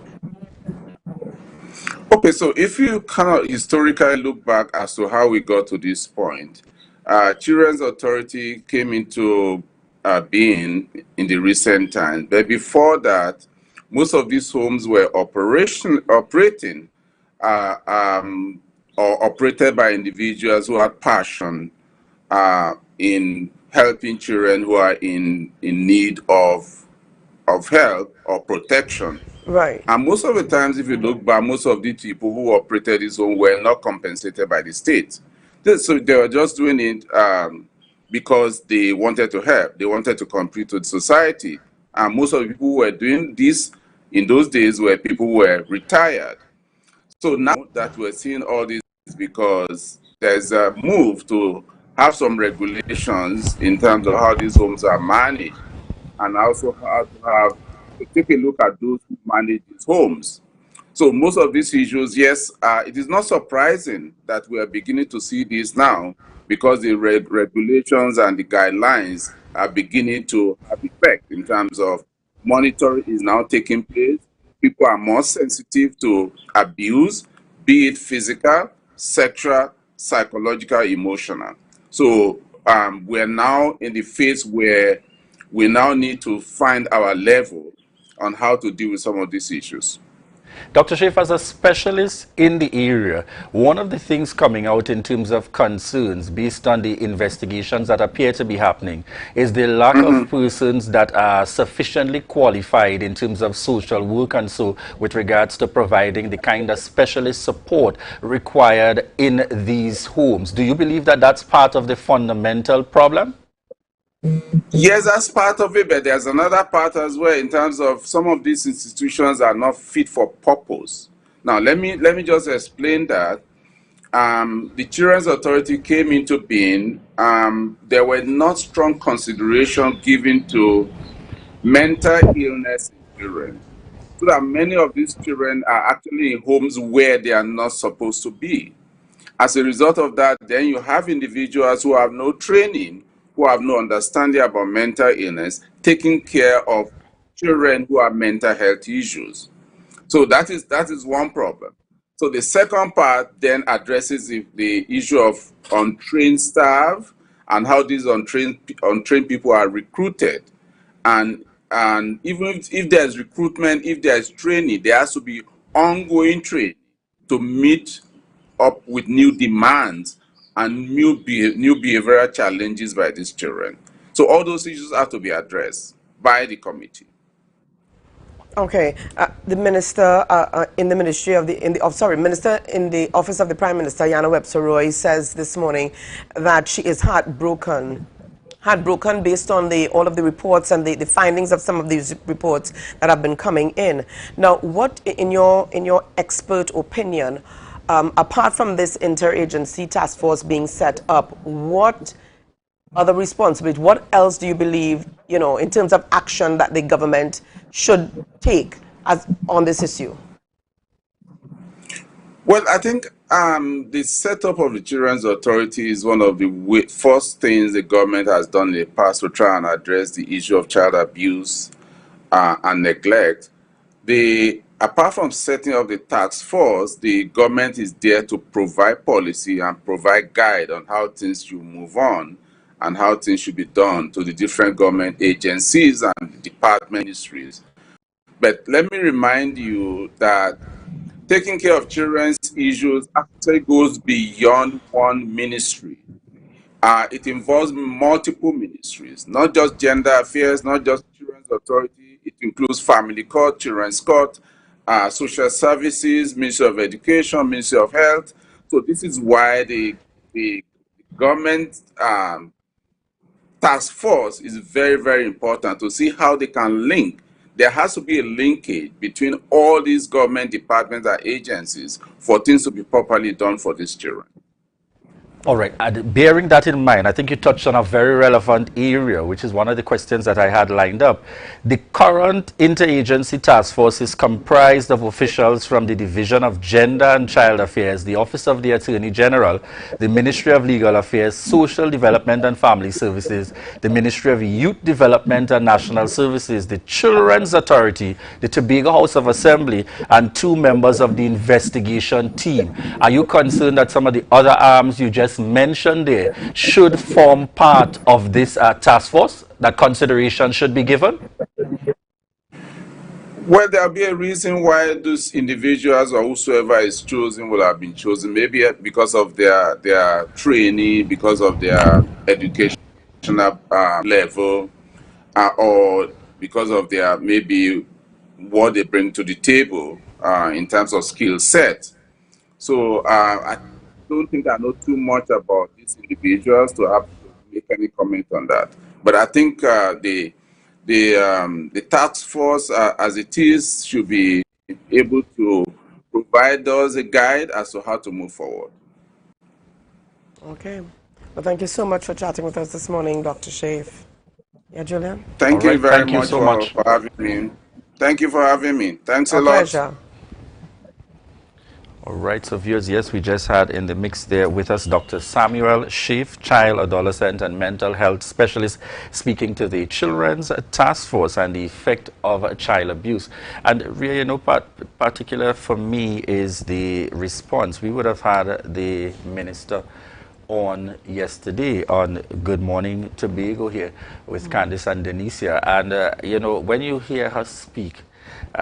Okay, so if you kind of historically look back as to how we got to this point, Children's Authority came into being in the recent times. But before that, most of these homes were operating or operated by individuals who had passion in helping children who are in need of help or protection. Right. And most of the times, if you look back, most of the people who operated this home were not compensated by the state. So they were just doing it because they wanted to help. They wanted to contribute to the society. And most of the people who were doing this in those days were people who were retired. So now that we're seeing all this, because there's a move to have some regulations in terms of how these homes are managed, and also how to take a look at those who manage these homes. So most of these issues, yes, it is not surprising that we are beginning to see this now, because the regulations and the guidelines are beginning to have effect in terms of monitoring is now taking place. People are more sensitive to abuse, be it physical, sexual, psychological, emotional. So we're now in the phase where we now need to find our level on how to deal with some of these issues. Dr. Sheaf, as a specialist in the area, one of the things coming out in terms of concerns based on the investigations that appear to be happening is the lack of persons that are sufficiently qualified in terms of social work and so with regards to providing the kind of specialist support required in these homes. Do you believe that that's part of the fundamental problem? Yes, that's part of it, but there's another part as well in terms of some of these institutions are not fit for purpose. Now, let me just explain that. the Children's Authority came into being, there were not strong consideration given to mental illness in children. So that many of these children are actually in homes where they are not supposed to be. As a result of that, then you have individuals who have no training, who have no understanding about mental illness, taking care of children who have mental health issues. So that is one problem. So the second part then addresses the issue of untrained staff and how these untrained people are recruited. And even if there's recruitment, if there's training, there has to be ongoing training to meet up with new demands and new behavioral challenges by these children. So all those issues have to be addressed by the committee. Okay, the minister in the ministry of minister in the office of the Prime Minister, Yana Webster-Roy, says this morning that she is heartbroken based on all of the reports and the findings of some of these reports that have been coming in. Now, what in your expert opinion, apart from this interagency task force being set up, what other responsibilities, what else do you believe, in terms of action that the government should take on this issue? Well, I think the setup of the Children's Authority is one of the first things the government has done in the past to try and address the issue of child abuse and neglect. Apart from setting up the task force, the government is there to provide policy and provide guide on how things should move on and how things should be done to the different government agencies and department ministries. But let me remind you that taking care of children's issues actually goes beyond one ministry. It involves multiple ministries, not just gender affairs, not just Children's Authority. It includes family court, children's court, social services, Ministry of Education, Ministry of Health. So this is why the government task force is very, very important to see how they can link. There has to be a linkage between all these government departments and agencies for things to be properly done for these children. All right, and bearing that in mind, I think you touched on a very relevant area, which is one of the questions that I had lined up. The current interagency task force is comprised of officials from the Division of Gender and Child Affairs, the Office of the Attorney General, the Ministry of Legal Affairs, Social Development and Family Services, the Ministry of Youth Development and National Services, the Children's Authority, the Tobago House of Assembly, and 2 members of the investigation team. Are you concerned that some of the other arms you just mentioned there should form part of this task force, that consideration should be given? Well, there'll be a reason why those individuals or whosoever is chosen will have been chosen. Maybe because of their training, because of their educational level, or because of their maybe what they bring to the table in terms of skill set. So I don't think I know too much about these individuals to have to make any comment on that. But I think the task force, as it is, should be able to provide us a guide as to how to move forward. Okay. Well, thank you so much for chatting with us this morning, Dr. Shafe. Yeah, Julian? Thank you very much for having me. Thank you for having me. Thanks a lot. Pleasure. All right, so viewers, yes, we just had in the mix there with us Dr. Samuel Shafe, child, adolescent, and mental health specialist, speaking to the Children's Task Force and the effect of child abuse. And really, particular for me is the response. We would have had the minister on yesterday on Good Morning Tobago here with Candice and Denicia. And, when you hear her speak,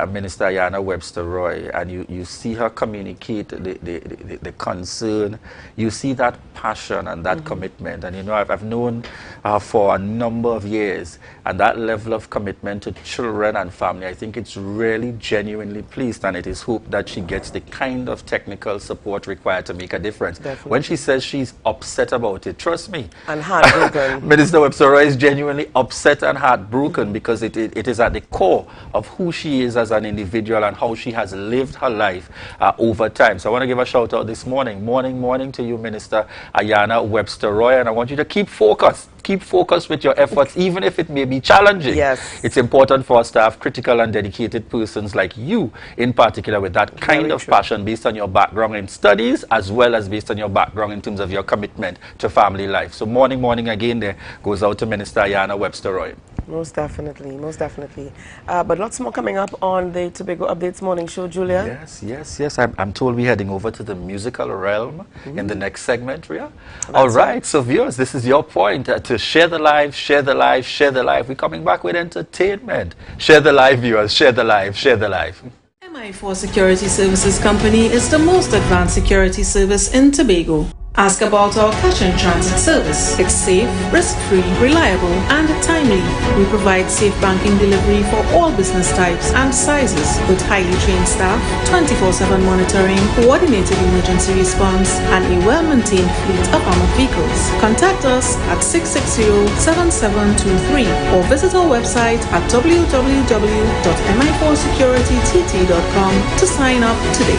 Minister Yana Webster-Roy, and you see her communicate the concern, you see that passion and that commitment. And I've known her for a number of years, and that level of commitment to children and family, I think it's really genuinely pleased, and it is hoped that she gets the kind of technical support required to make a difference. Definitely. When she says she's upset about it, trust me. And heartbroken. Minister Webster-Roy is genuinely upset and heartbroken because it is at the core of who she is as an individual and how she has lived her life over time. So I want to give a shout out this morning. Morning to you, Minister Ayana Webster Roy, and I want you to keep focused. Keep focused with your efforts, even if it may be challenging. Yes. It's important for us to have critical and dedicated persons like you, in particular, with that kind of passion based on your background in studies, as well as based on your background in terms of your commitment to family life. So morning again there goes out to Minister Ayana Webster Roy. Most definitely, most definitely. But lots more coming up on the Tobago Updates morning show, Julia. Yes. I'm told we're heading over to the musical realm in the next segment, Ria. All right, so viewers, this is your point to share the live, share the live, share the live. We're coming back with entertainment. Share the live, viewers, share the live, share the live. MI4 Security Services Company is the most advanced security service in Tobago. Ask about our cash and transit service. It's safe, risk-free, reliable, and timely. We provide safe banking delivery for all business types and sizes with highly trained staff, 24/7 monitoring, coordinated emergency response, and a well-maintained fleet of armored vehicles. Contact us at 660-7723 or visit our website at www.mi4securitytt.com to sign up today.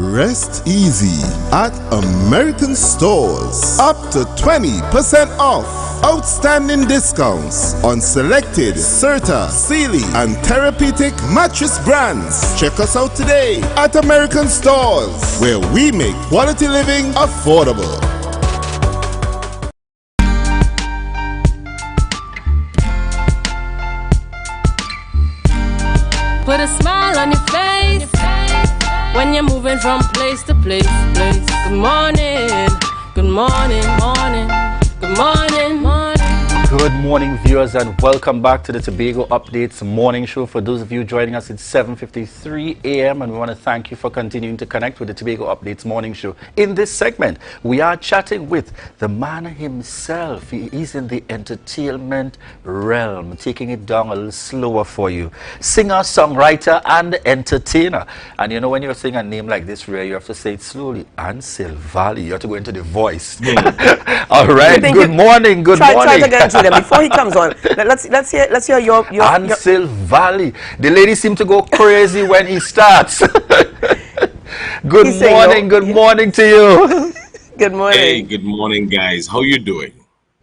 Rest easy at American Stores. Up to 20% off. Outstanding discounts on selected Serta, Sealy, and Therapeutic mattress brands. Check us out today at American Stores, where we make quality living affordable. Put a smile on your face when you're moving from place to place. Good morning, good morning, good morning. Good morning, viewers, and welcome back to the Tobago Updates morning show. For those of you joining us, it's 7:53 a.m. and we want to thank you for continuing to connect with the Tobago Updates morning show. In this segment, we are chatting with the man himself. He is in the entertainment realm, taking it down a little slower for you. Singer, songwriter, and entertainer. And you know, when you're saying a name like this, Ray, you have to say it slowly. Ansel Valley. You have to go into the voice. All right. Good morning. Good morning. Try to get into them before he comes on. Let's hear your Ansel Valley. The ladies seem to go crazy when he starts. Good morning to you. Good morning. Hey, good morning, guys. How you doing?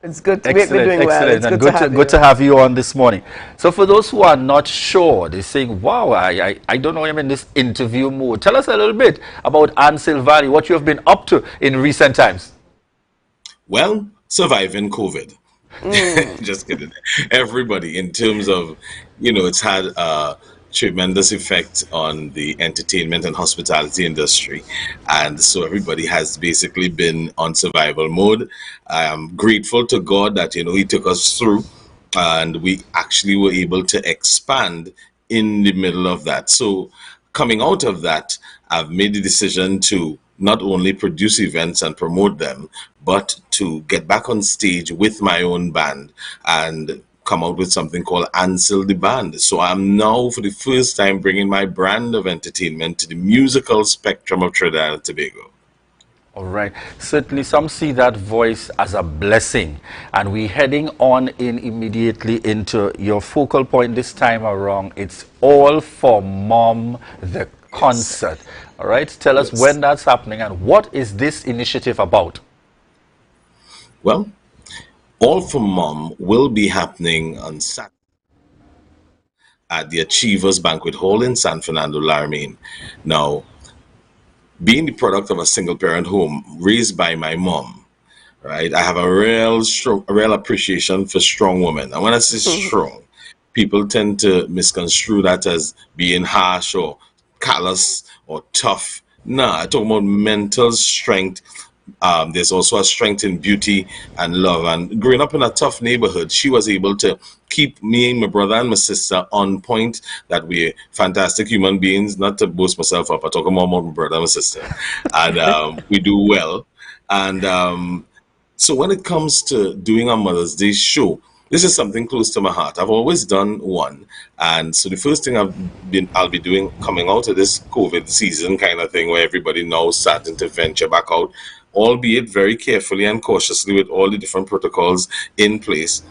It's good. Excellent, we're doing well. It's and good to have you on this morning. So for those who are not sure, they're saying, wow, I don't know him in this interview mode. Tell us a little bit about Ansel Valley, what you have been up to in recent times. Well, surviving COVID. Just kidding. Everybody, in terms of, it's had a tremendous effect on the entertainment and hospitality industry. And so everybody has basically been on survival mode. I am grateful to God that, he took us through and we actually were able to expand in the middle of that. So coming out of that, I've made the decision to not only produce events and promote them, but to get back on stage with my own band and come out with something called Ansel the Band. So I'm now, for the first time, bringing my brand of entertainment to the musical spectrum of Trinidad and Tobago. All right. Certainly, some see that voice as a blessing. And we're heading on in immediately into your focal point this time around. It's All for Mom, the concert. All right. Tell us when that's happening and what is this initiative about? Well, All for Mom will be happening on Saturday at the Achievers Banquet Hall in San Fernando, Laramine. Now, being the product of a single parent home raised by my mom, right, I have a real appreciation for strong women. And when I say strong, people tend to misconstrue that as being harsh or callous or tough. No, I talk about mental strength. There's also a strength in beauty and love. And growing up in a tough neighborhood, she was able to keep me, my brother, and my sister on point, that we're fantastic human beings. Not to boast myself up, I talk about my brother and my sister. And we do well. And so when it comes to doing a Mother's Day show, this is something close to my heart. I've always done one. And so the first thing I'll be doing coming out of this COVID season kind of thing, where everybody now starting to venture back out, albeit very carefully and cautiously with all the different protocols in place,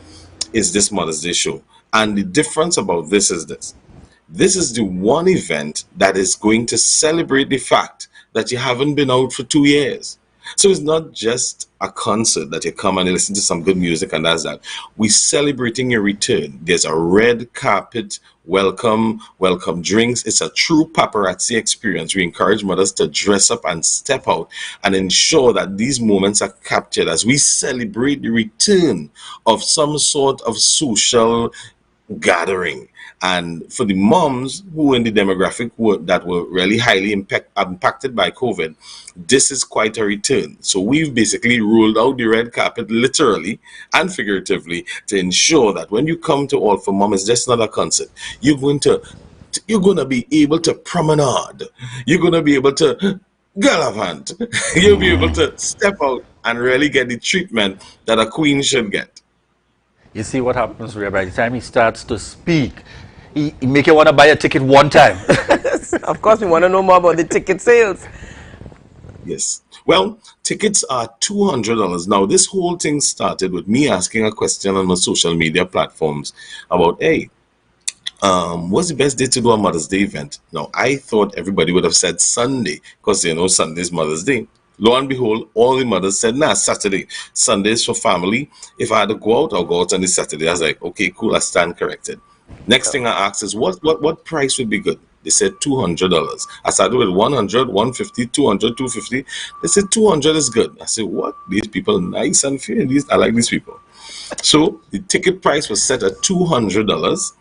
is this Mother's Day show. And the difference about this is this. This is the one event that is going to celebrate the fact that you haven't been out for 2 years. So it's not just a concert that you come and you listen to some good music and that's that. We're celebrating your return. There's a red carpet, welcome drinks. It's a true paparazzi experience. We encourage mothers to dress up and step out and ensure that these moments are captured as we celebrate the return of some sort of social gathering. And for the moms who in the demographic that were really highly impacted by COVID, this is quite a return. So we've basically rolled out the red carpet literally and figuratively to ensure that when you come to All for Mom, it's just not a concert. You're going to be able to promenade. You're going to be able to gallivant. You'll be able to step out and really get the treatment that a queen should get. You see what happens, Ray, by the time he starts to speak, he make you want to buy a ticket one time. Of course, we want to know more about the ticket sales. Yes. Well, tickets are $200. Now, this whole thing started with me asking a question on my social media platforms about, hey, what's the best day to do a Mother's Day event? Now, I thought everybody would have said Sunday because, Sunday's Mother's Day. Lo and behold, all the mothers said, nah, Saturday. Sunday's for family. If I had to go out, I'll go out on the Saturday. I was like, okay, cool, I stand corrected. Next thing I asked is, what price would be good? They said $200. I started with 100, 150, 200, 250. They said 200 is good. I said, what? These people nice and fair. I like these people. So the ticket price was set at $200.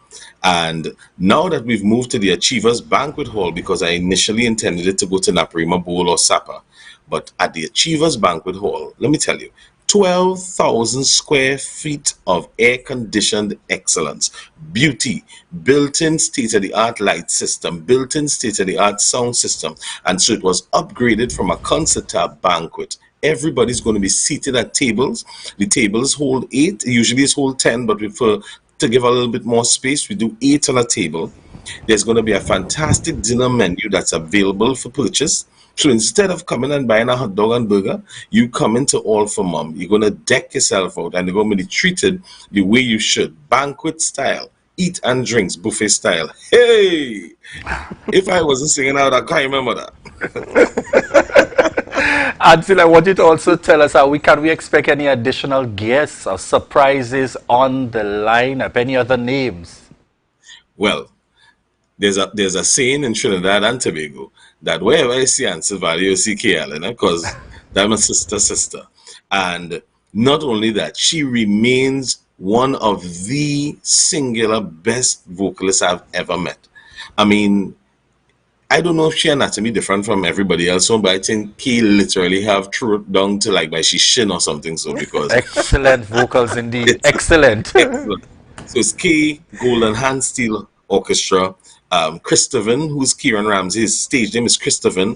And now that we've moved to the Achievers Banquet Hall, because I initially intended it to go to Naparima Bowl or Sapa, but at the Achievers Banquet Hall, let me tell you, 12,000 square feet of air-conditioned excellence, beauty, built-in state-of-the-art light system, built-in state-of-the-art sound system. And so it was upgraded from a concert to a banquet. Everybody's going to be seated at tables. The tables hold 8. Usually it's hold 10, but to give a little bit more space, we do 8 on a table. There's going to be a fantastic dinner menu that's available for purchase. So instead of coming and buying a hot dog and burger, you come into All for Mom. You're going to deck yourself out and you're going to be treated the way you should. Banquet style. Eat and drinks, buffet style. Hey! If I wasn't singing out, I can't remember that. Anfield, I want you to also tell us, can we expect any additional guests or surprises on the lineup? Any other names? Well, there's a saying in Trinidad and Tobago that wherever I see Ansel Valley, you see KL, because that's my sister. And not only that, she remains one of the singular best vocalists I've ever met. I mean, I don't know if she anatomy different from everybody else, but I think Kay literally have throat down to like by she shin or something. So because excellent vocals indeed, excellent. So it's Kay, Golden Hand Steel Orchestra, Christopher, who's Kieran Ramsey. His stage name is Christopher,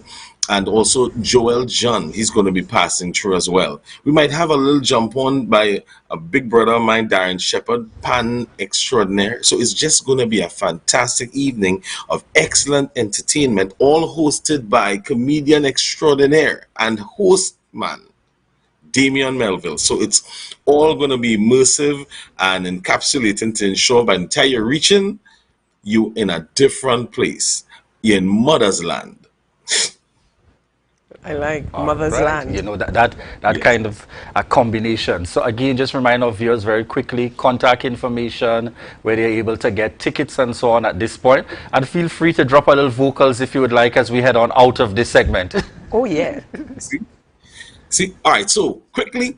and also Joel John. He's going to be passing through as well. We might have a little jump on by a big brother of mine, Darren Shepherd, pan extraordinaire. So it's just going to be a fantastic evening of excellent entertainment, all hosted by comedian extraordinaire and host man, Damian Melville. So it's all going to be immersive and encapsulating to ensure by the time you're reaching, you in a different place. You're in Mother's Land. I like Mother's Land. That yes. Kind of a combination. So again, just remind our viewers very quickly, contact information, where they're able to get tickets and so on at this point. And feel free to drop a little vocals if you would like as we head on out of this segment. Oh, yeah. See? All right, so quickly,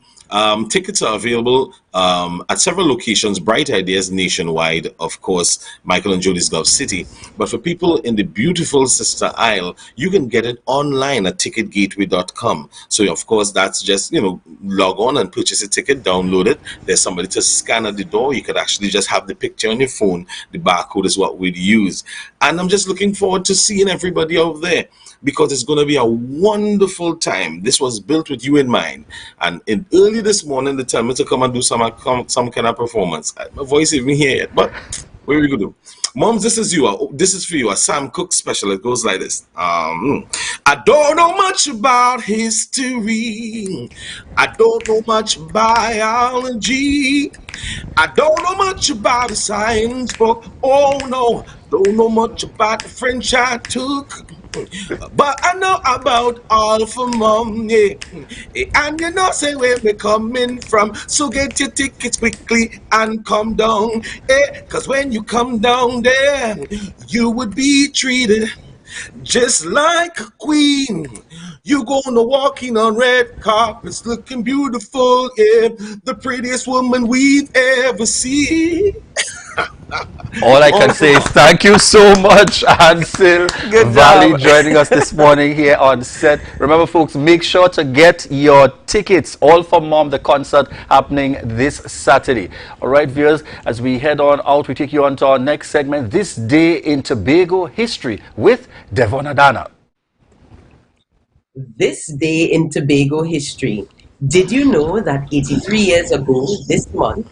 tickets are available at several locations, Bright Ideas nationwide, of course, Michael and Jody's Gulf City. But for people in the beautiful Sister Isle, you can get it online at ticketgateway.com. So, of course, that's just, log on and purchase a ticket, download it. There's somebody to scan at the door. You could actually just have the picture on your phone. The barcode is what we'd use. And I'm just looking forward to seeing everybody out there, because it's going to be a wonderful time. This was built with you in mind. And early this morning, they tell me to come and do some kind of performance. My voice isn't here yet, but what are we going to do? Moms, this is you. This is for you. A Sam Cooke special. It goes like this. I don't know much about history. I don't know much biology. I don't know much about a science book. Oh no, don't know much about the French I took. But I know about Alpha Mom, yeah. And you know, say where we coming from. So get your tickets quickly and come down, eh? Cause when you come down there, you would be treated just like a queen. You gonna walking on red carpets, looking beautiful, yeah. The prettiest woman we've ever seen. All I can say is thank you so much, Ansel Valley, joining us this morning here on set. Remember, folks, make sure to get your tickets. All for Mom, the concert happening this Saturday. All right, viewers, as we head on out, we take you on to our next segment, This Day in Tobago History with Devon Adana. This Day in Tobago History. Did you know that 83 years ago this month,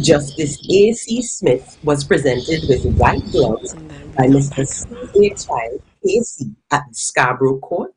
Justice A.C. Smith was presented with white gloves by Mr. C.A. Child, K.C., at the Scarborough Court?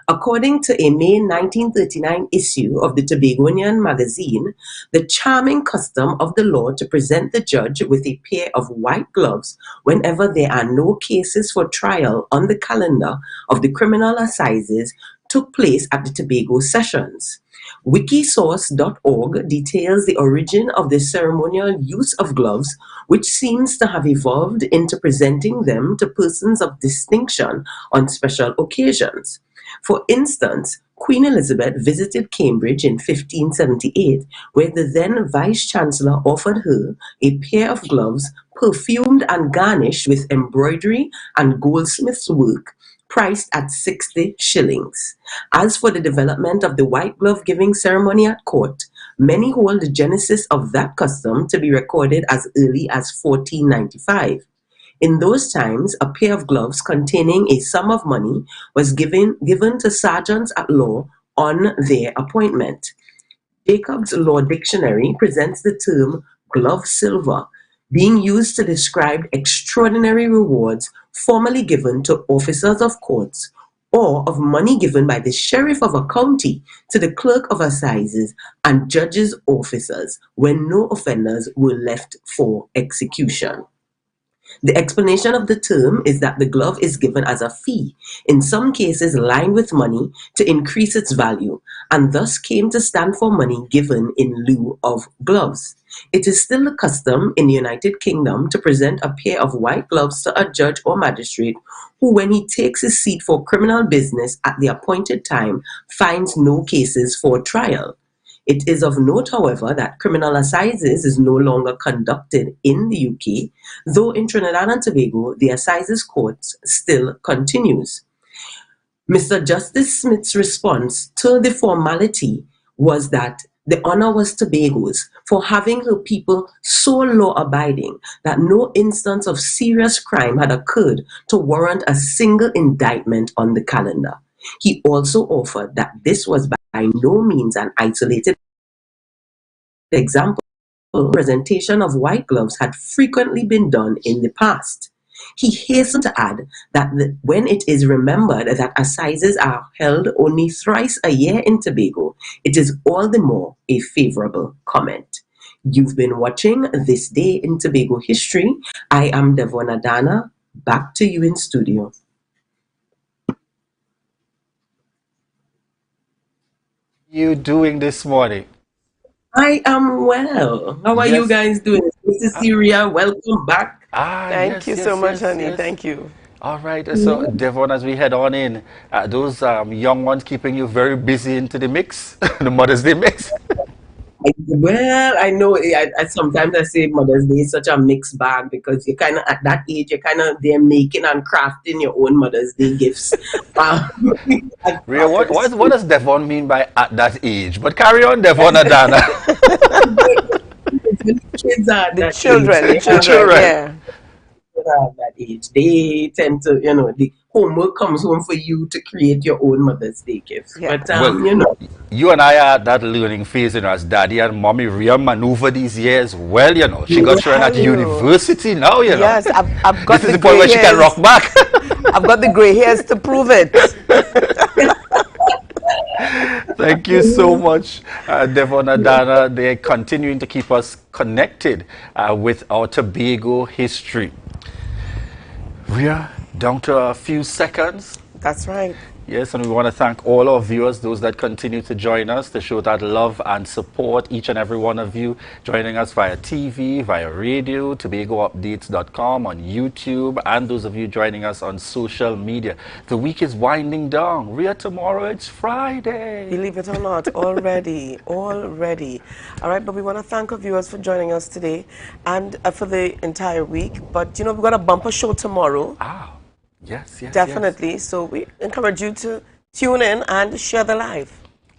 According to a May 1939 issue of the Tobagonian magazine, the charming custom of the law to present the judge with a pair of white gloves whenever there are no cases for trial on the calendar of the criminal assizes took place at the Tobago sessions. Wikisource.org details the origin of the ceremonial use of gloves, which seems to have evolved into presenting them to persons of distinction on special occasions. For instance, Queen Elizabeth visited Cambridge in 1578, where the then Vice-Chancellor offered her a pair of gloves perfumed and garnished with embroidery and goldsmith's work, priced at 60 shillings. As for the development of the white glove giving ceremony at court, many hold the genesis of that custom to be recorded as early as 1495. In those times, a pair of gloves containing a sum of money was given to sergeants at law on their appointment. Jacob's Law Dictionary presents the term glove silver, being used to describe extraordinary rewards formerly given to officers of courts, or of money given by the sheriff of a county to the clerk of assizes and judges' officers when no offenders were left for execution. The explanation of the term is that the glove is given as a fee, in some cases lined with money, to increase its value, and thus came to stand for money given in lieu of gloves. It is still the custom in the United Kingdom to present a pair of white gloves to a judge or magistrate who, when he takes his seat for criminal business at the appointed time, finds no cases for trial. It is of note, however, that criminal assizes is no longer conducted in the UK, though in Trinidad and Tobago, the assizes courts still continues. Mr. Justice Smith's response to the formality was that the honor was Tobago's for having her people so law-abiding that no instance of serious crime had occurred to warrant a single indictment on the calendar. He also offered that this was by no means an isolated example. Presentation of white gloves had frequently been done in the past. He hastened to add that when it is remembered that assizes are held only thrice a year in Tobago, it is all the more a favorable comment. You've been watching This Day in Tobago History. I am Devon Adana. Back to you in studio. You doing this morning? I am well. How are you guys doing? Mrs. Syria, welcome back. Thank you so much, honey. Thank you. All right, so Devon, as we head on in, those young ones keeping you very busy into the mix, the Mother's Day mix. Well, I know I sometimes I say Mother's Day is such a mixed bag because you kind of at that age you're kind of there making and crafting your own Mother's Day gifts. Ria, what does Devon mean by at that age? But carry on, Devon Adana. Kids are the children, yeah. are at that age. They tend to, the homework comes home for you to create your own Mother's Day gifts. Yeah. But, Well, you and I are at that learning phase, as daddy and mommy Rhea maneuver these years. Well, she got children at university now, Yes, I've got this is the the point where she can rock back. I've got the gray hairs to prove it. Thank you so much, Devon and Dana. They're continuing to keep us connected with our Tobago history. Rhea, down to a few seconds. That's right. Yes, and we want to thank all our viewers, those that continue to join us, to show that love and support, each and every one of you joining us via TV, via radio, TobagoUpdates.com, on YouTube, and those of you joining us on social media. The week is winding down. Rhea, tomorrow it's Friday. Believe it or not, already. All right, but we want to thank our viewers for joining us today and for the entire week. But, we've got a bumper show tomorrow. Yes. Definitely. Yes. So we encourage you to tune in and share the live.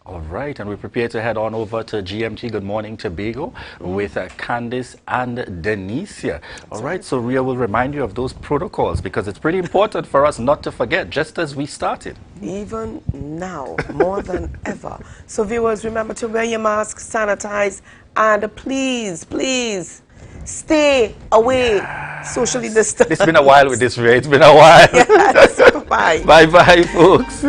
All right, and we prepare to head on over to GMT Good Morning Tobago with Candice and Denicia. All right, so Rhea will remind you of those protocols because it's pretty important for us not to forget, just as we started. Even now, more than ever. So viewers, remember to wear your mask, sanitize, and please, stay away, socially distant. It's been a while with this, Rhea. It's been a while. Yes, bye. Bye, folks.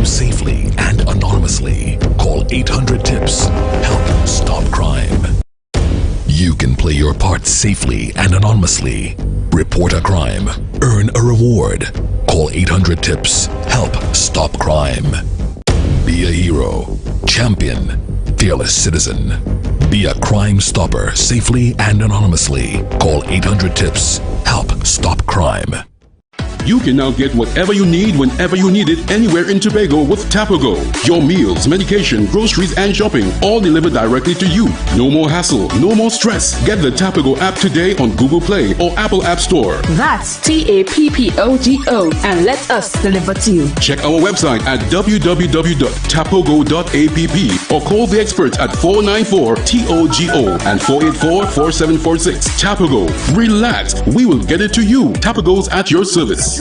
Safely and anonymously. Call 800-TIPS. Help stop crime. You can play your part safely and anonymously. Report a crime. Earn a reward. Call 800-TIPS. Help stop crime. Be a hero. Champion. Fearless citizen. Be a crime stopper safely and anonymously. Call 800-TIPS. Help stop crime. You can now get whatever you need whenever you need it anywhere in Tobago with Tobago. Your meals, medication, groceries, and shopping all delivered directly to you. No more hassle, no more stress. Get the Tobago app today on Google Play or Apple App Store. That's TAPPOGO and let us deliver to you. Check our website at www.tapogo.app or call the experts at 494-TOGO and 484-4746. Tobago. Relax. We will get it to you. Tobago's at your service.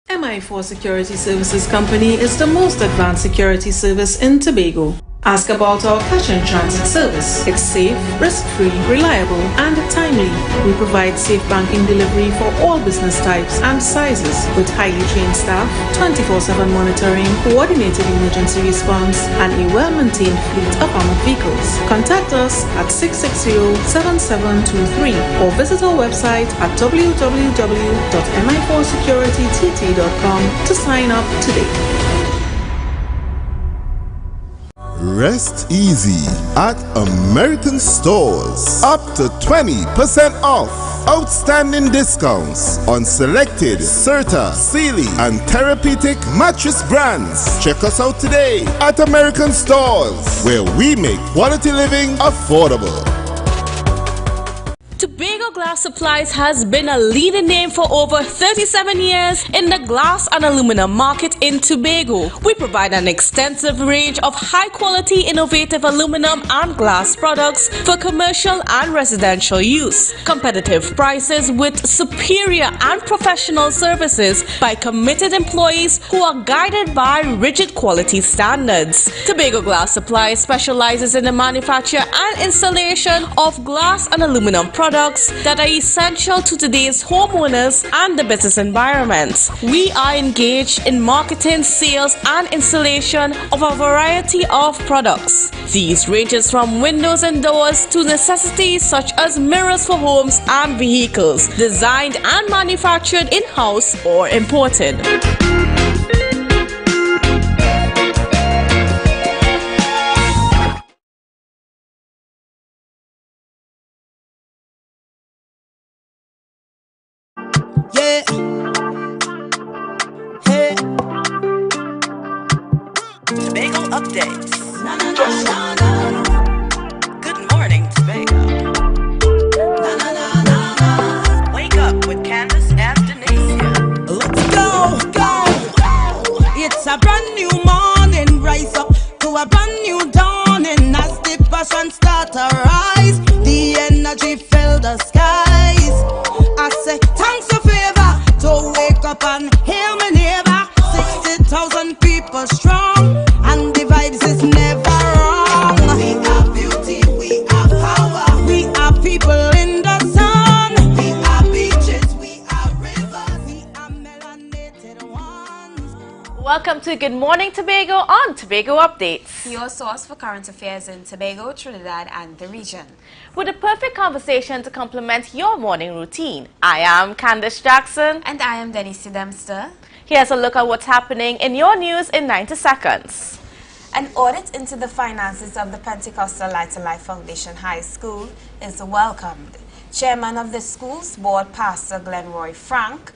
MI4 Security Services Company is the most advanced security service in Tobago. Ask about our cash and transit service. It's safe, risk-free, reliable, and timely. We provide safe banking delivery for all business types and sizes with highly trained staff, 24/7 monitoring, coordinated emergency response, and a well-maintained fleet of armored vehicles. Contact us at 660-7723 or visit our website at www.mi4securitytt.com to sign up today. Rest easy at American Stores. Up to 20% off. Outstanding discounts on selected Serta, Sealy, and Therapeutic mattress brands. Check us out today at American Stores, where we make quality living affordable. Tobago Glass Supplies has been a leading name for over 37 years in the glass and aluminum market in Tobago. We provide an extensive range of high-quality, innovative aluminum and glass products for commercial and residential use. Competitive prices with superior and professional services by committed employees who are guided by rigid quality standards. Tobago Glass Supplies specializes in the manufacture and installation of glass and aluminum products that are essential to today's homeowners and the business environment. We are engaged in marketing, sales, and installation of a variety of products. These ranges from windows and doors to necessities such as mirrors for homes and vehicles, designed and manufactured in-house or imported. updates. Good morning, Tobago. Wake up with Candace and Denise. Let's go, go. It's a brand new morning. Rise up to a brand new dawning. As the passion start to rise, the energy fill the skies. I say thanks for favor to wake up and hear me neighbor. 60,000 people strong, and the vibes is never wrong. We are beauty, we are power. We are people in the sun. We are beaches, we are rivers. We are melanated ones. Welcome to Good Morning Tobago on Tobago Updates. Your source for current affairs in Tobago, Trinidad and the region. With a perfect conversation to complement your morning routine. I am Candace Jackson. And I am Denise Dempster. Here's a look at what's happening in your news in 90 seconds. An audit into the finances of the Pentecostal Light to Life Foundation High School is welcomed. Chairman of the school's board, Pastor Glenroy Frank,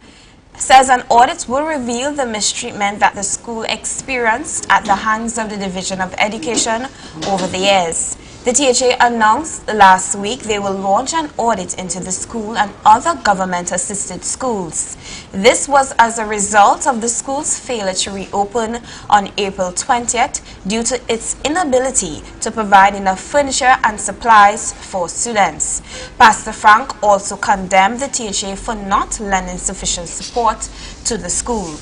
says an audit will reveal the mistreatment that the school experienced at the hands of the Division of Education over the years. The THA announced last week they will launch an audit into the school and other government-assisted schools. This was as a result of the school's failure to reopen on April 20th due to its inability to provide enough furniture and supplies for students. Pastor Frank also condemned the THA for not lending sufficient support to the school.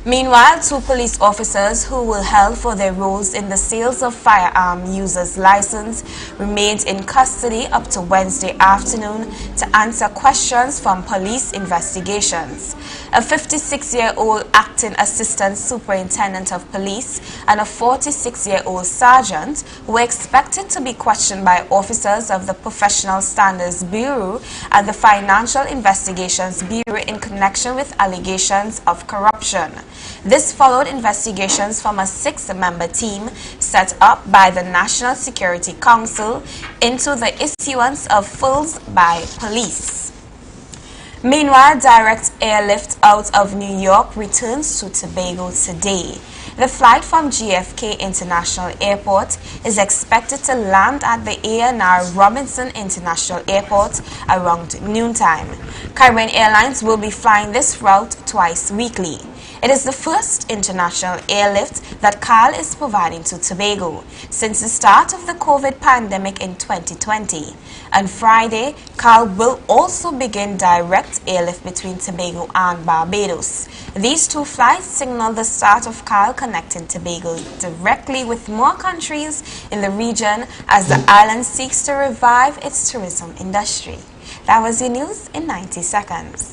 Meanwhile, 2 police officers who were held for their roles in the sales of firearm users' license remained in custody up to Wednesday afternoon to answer questions from police investigations. A 56-year-old acting assistant superintendent of police and a 46-year-old sergeant were expected to be questioned by officers of the Professional Standards Bureau and the Financial Investigations Bureau in connection with allegations of corruption. This followed investigations from a 6-member team set up by the National Security Council into the issuance of fines by police. Meanwhile, direct airlift out of New York returns to Tobago today. The flight from JFK International Airport is expected to land at the A&R Robinson International Airport around noontime. Caribbean Airlines will be flying this route twice weekly. It is the first international airlift that CAL is providing to Tobago since the start of the COVID pandemic in 2020. On Friday, CAL will also begin direct airlift between Tobago and Barbados. These 2 flights signal the start of CAL connecting Tobago directly with more countries in the region as the island seeks to revive its tourism industry. That was your news in 90 seconds.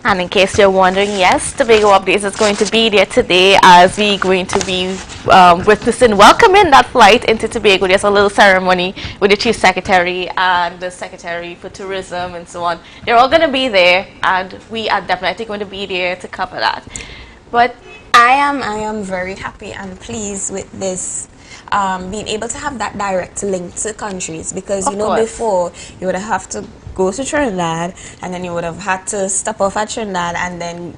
And in case you're wondering, yes, Tobago Updates is going to be there today as we're going to be witnessing, welcoming that flight into Tobago. There's a little ceremony with the Chief Secretary and the Secretary for Tourism and so on. They're all going to be there, and we are definitely going to be there to cover that. But I am very happy and pleased with this. Being able to have that direct link to countries, because you know before you would have to go to Trinidad and then you would have had to stop off at Trinidad and then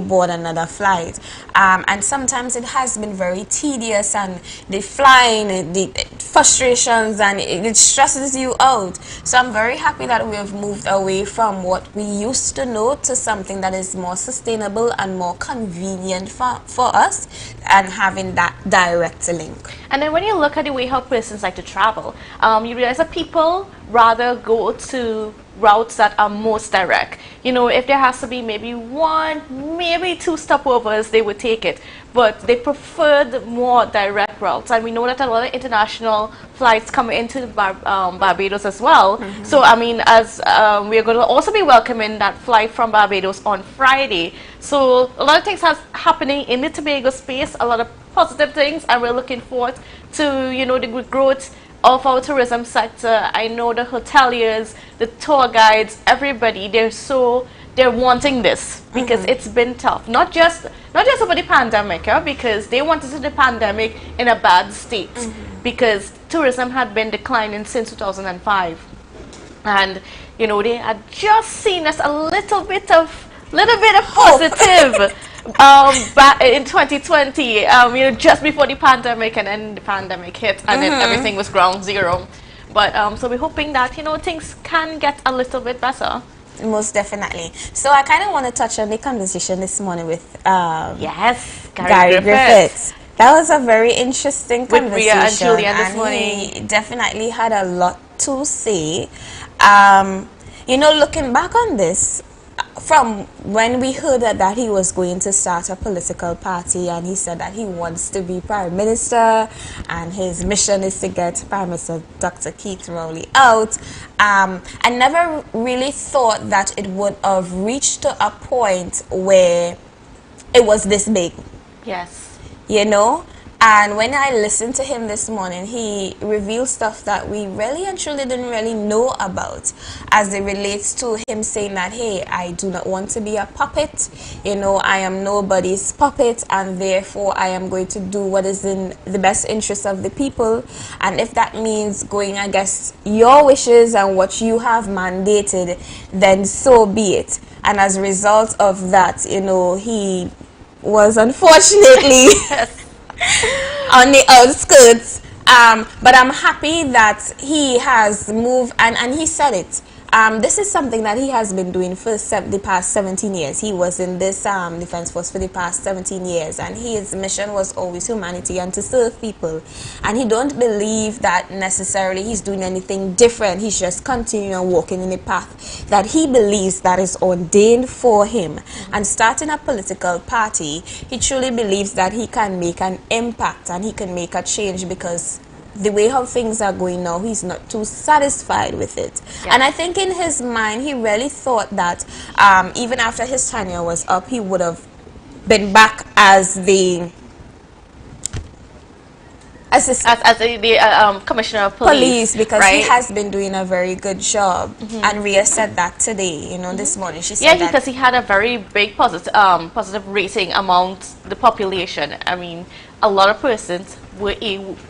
board another flight, and sometimes it has been very tedious, and the flying, the frustrations, and it stresses you out. So I'm very happy that we have moved away from what we used to know to something that is more sustainable and more convenient for us, and having that direct link. And then when you look at the way how persons like to travel, you realize that people rather go to routes that are most direct. If there has to be maybe 1, maybe 2 stopovers, they would take it. But they prefer the more direct routes. And we know that a lot of international flights come into Barbados as well. Mm-hmm. So, I mean, as we're going to also be welcoming that flight from Barbados on Friday. So, a lot of things are happening in the Tobago space, a lot of positive things, and we're looking forward to, the growth of our tourism sector. I know the hoteliers, the tour guides, everybody, they're wanting this because it's been tough. Not just about the pandemic, because they wanted the pandemic in a bad state, because tourism had been declining since 2005. And they had just seen us a little bit of positive back in 2020, just before the pandemic, and then the pandemic hit, and then everything was ground zero. But so we're hoping that things can get a little bit better. Most definitely. So I kind of want to touch on the conversation this morning with yes, Gary Griffiths. That was a very interesting with conversation. Rhea and Julian this morning. He definitely had a lot to say. Looking back on this, from when we heard that he was going to start a political party, and he said that he wants to be Prime Minister and his mission is to get Prime Minister Dr. Keith Rowley out, I never really thought that it would have reached to a point where it was this big. Yes. And when I listened to him this morning, he revealed stuff that we really and truly didn't really know about, as it relates to him saying that, hey, I do not want to be a puppet. I am nobody's puppet, and therefore I am going to do what is in the best interest of the people. And if that means going against your wishes and what you have mandated, then so be it. And as a result of that, he was unfortunately on the outskirts, but I'm happy that he has moved, and he said it. This is something that he has been doing for the past 17 years. He was in this defense force for the past 17 years, and his mission was always humanity and to serve people. And he don't believe that necessarily he's doing anything different. He's just continuing walking in the path that he believes that is ordained for him. And starting a political party, he truly believes that he can make an impact and he can make a change, because the way how things are going now, he's not too satisfied with it. Yeah. And I think in his mind, he really thought that even after his tenure was up, he would have been back as the commissioner of police, because right? he has been doing a very good job. And Rhea said that today, this morning. She said because he had a very big positive rating amongst the population. I mean, a lot of persons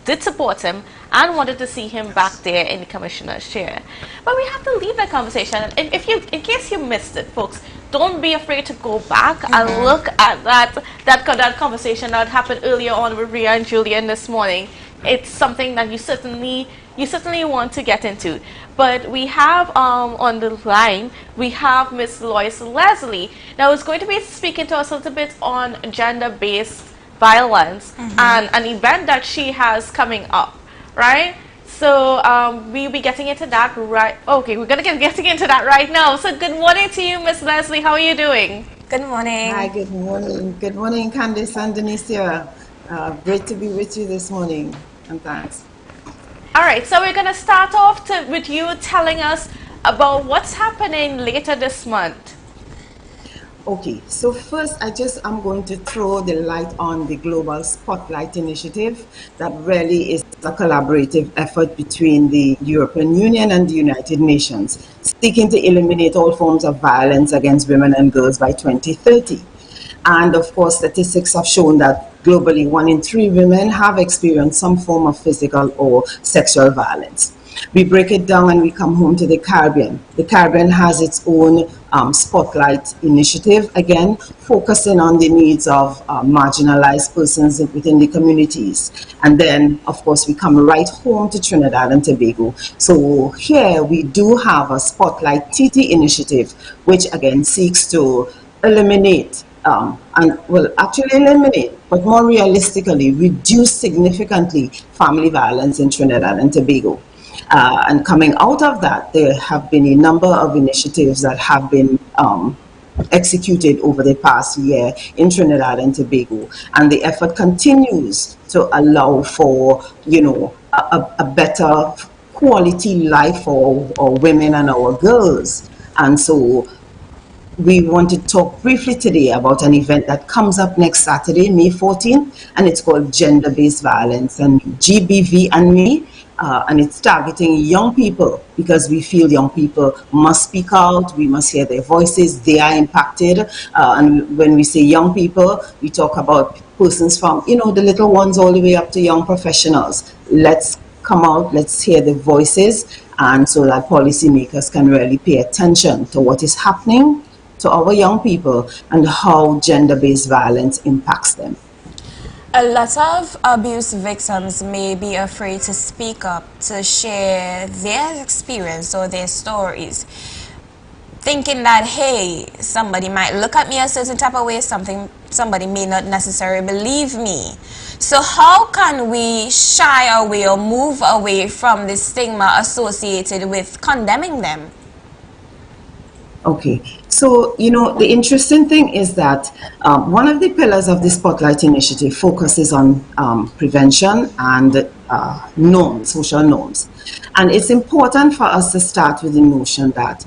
did support him and wanted to see him back there in the commissioner's chair. But we have to leave that conversation. In case you missed it, folks, don't be afraid to go back and look at that conversation that happened earlier on with Rhea and Julian this morning. It's something that you certainly want to get into. But we have on the line, we have Miss Lois Leslie. Now, who's going to be speaking to us a little bit on gender-based violence and an event that she has coming up, right? So we'll be getting into that right. Okay, we're gonna getting into that right now. So good morning to you, Miss Leslie. How are you doing? Good morning. Hi. Good morning. Good morning, Candice and Denise here. Great to be with you this morning, and thanks. All right. So we're gonna start off with you telling us about what's happening later this month. Okay, so first I'm going to throw the light on the Global Spotlight Initiative that really is a collaborative effort between the European Union and the United Nations, seeking to eliminate all forms of violence against women and girls by 2030. And of course, statistics have shown that globally 1 in 3 women have experienced some form of physical or sexual violence. We break it down and we come home to the Caribbean. The Caribbean has its own Spotlight initiative, again, focusing on the needs of marginalized persons within the communities. And then, of course, we come right home to Trinidad and Tobago. So here we do have a Spotlight TT initiative, which again seeks to eliminate eliminate, but more realistically, reduce significantly family violence in Trinidad and Tobago. And coming out of that, there have been a number of initiatives that have been executed over the past year in Trinidad and Tobago. And the effort continues to allow for, a better quality life for our women and our girls. And so we want to talk briefly today about an event that comes up next Saturday, May 14th, and it's called Gender-Based Violence and GBV and Me. And it's targeting young people because we feel young people must speak out, we must hear their voices, they are impacted. And when we say young people, we talk about persons from, the little ones all the way up to young professionals. Let's come out, let's hear the voices, and so that policymakers can really pay attention to what is happening to our young people and how gender-based violence impacts them. A lot of abuse victims may be afraid to speak up, to share their experience or their stories, thinking that, hey, somebody might look at me a certain type of way, somebody may not necessarily believe me. So how can we shy away or move away from the stigma associated with condemning them? Okay, so, the interesting thing is that one of the pillars of the Spotlight Initiative focuses on prevention and norms, social norms. And it's important for us to start with the notion that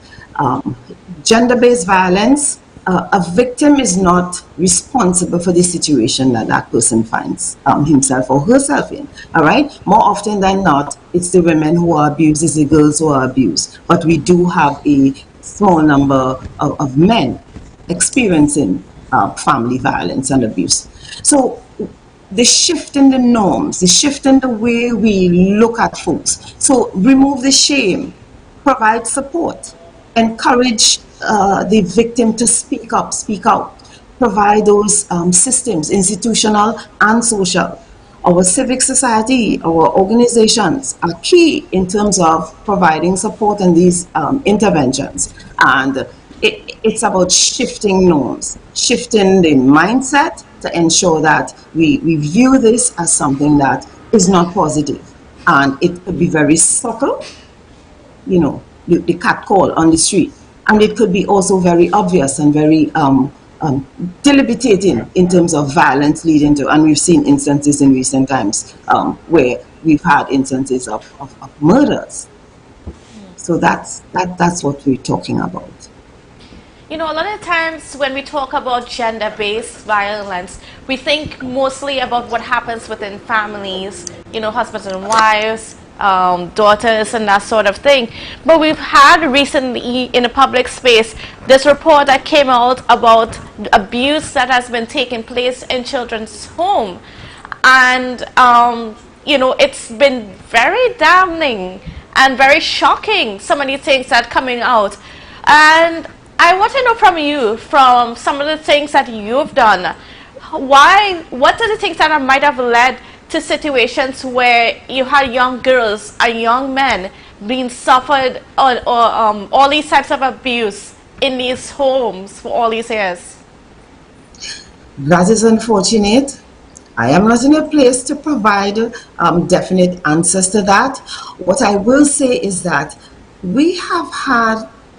gender-based violence, a victim is not responsible for the situation that that person finds himself or herself in, all right? More often than not, it's the women who are abused, it's the girls who are abused. But we do have a small number of men experiencing family violence and abuse. So the shift in the norms, the shift in the way we look at folks. So remove the shame, provide support, encourage the victim to speak up, speak out, provide those systems, institutional and social. Our civic society, our organizations are key in terms of providing support in these interventions. And it's about shifting norms, shifting the mindset to ensure that we view this as something that is not positive. And it could be very subtle, the cat call on the street. And it could be also very obvious and very debilitating in terms of violence leading to, and we've seen instances in recent times where we've had instances of murders. So that's what we're talking about. A lot of times when we talk about gender-based violence, we think mostly about what happens within families, husbands and wives, daughters and that sort of thing. But we've had recently in a public space this report that came out about abuse that has been taking place in children's home. And, it's been very damning and very shocking, some of the things that are coming out. And I want to know from you, from some of the things that you've done, what are the things that might have led to situations where you had young girls and young men being suffered or all these types of abuse in these homes for all these years? That is unfortunate. I am not in a place to provide definite answers to that. What I will say is that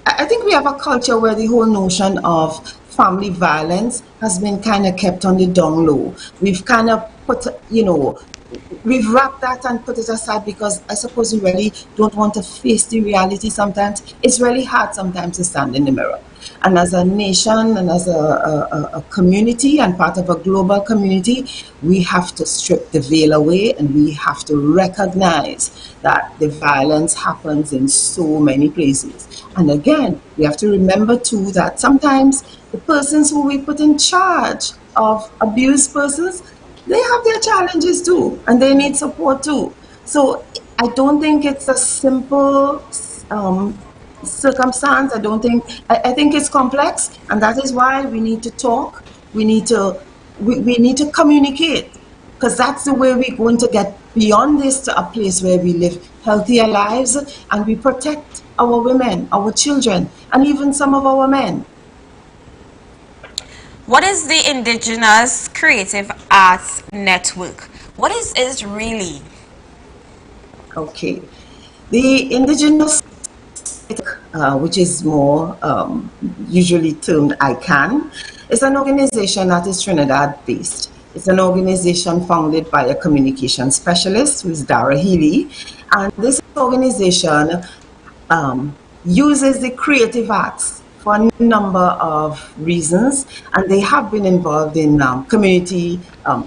I think we have a culture where the whole notion of family violence has been kind of kept on the down low. We've kind of put, we've wrapped that and put it aside because I suppose we really don't want to face the reality sometimes. It's really hard sometimes to stand in the mirror. And as a nation and as a community and part of a global community, we have to strip the veil away and we have to recognize that the violence happens in so many places. And again, we have to remember too that sometimes the persons who we put in charge of abused persons, they have their challenges too, and they need support too. So I don't think it's a simple circumstance. I think it's complex, and that is why we need to talk. We need to communicate, because that's the way we're going to get beyond this to a place where we live healthier lives and we protect our women, our children, and even some of our men. What is the Indigenous Creative Arts Network? What is it really? Okay. The Indigenous, which is more usually termed ICANN, is an organization that is Trinidad-based. It's an organization founded by a communication specialist, who is Dara Healy. And this organization uses the creative arts for a number of reasons, and they have been involved in community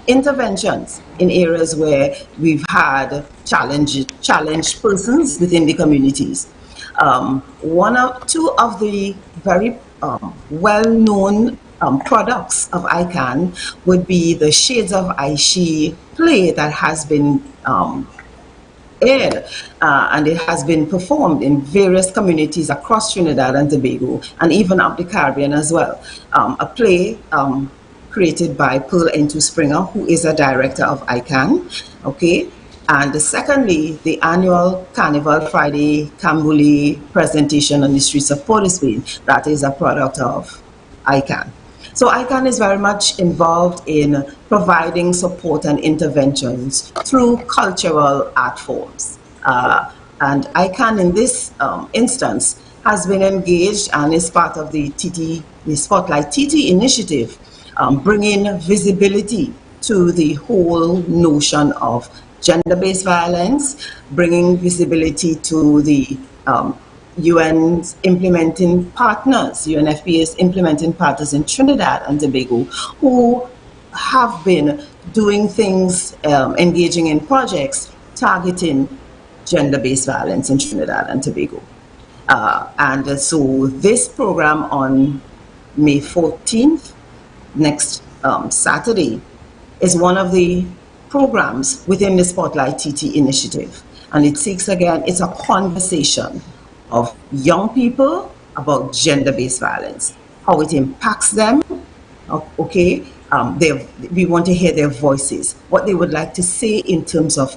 interventions in areas where we've had challenged persons within the communities. Two of the very well-known products of ICANN would be the Shades of Aishi play that has been aired, and it has been performed in various communities across Trinidad and Tobago, and even up the Caribbean as well. A play created by Pearl N2 Springer, who is a director of ICANN, okay? And secondly, the annual Carnival Friday Cambuli presentation on the streets of Port of Spain, that is a product of ICANN. So ICANN is very much involved in providing support and interventions through cultural art forms. And ICANN in this instance has been engaged and is part of the Spotlight TT initiative, bringing visibility to the whole notion of gender-based violence, bringing visibility to the UN's implementing partners, UNFPA's implementing partners in Trinidad and Tobago, who have been doing things, engaging in projects targeting gender-based violence in Trinidad and Tobago. And so this program on May 14th, next Saturday, is one of the programs within the Spotlight TT initiative. And it seeks, again, it's a conversation of young people about gender-based violence, how it impacts them, okay? We want to hear their voices, what they would like to say in terms of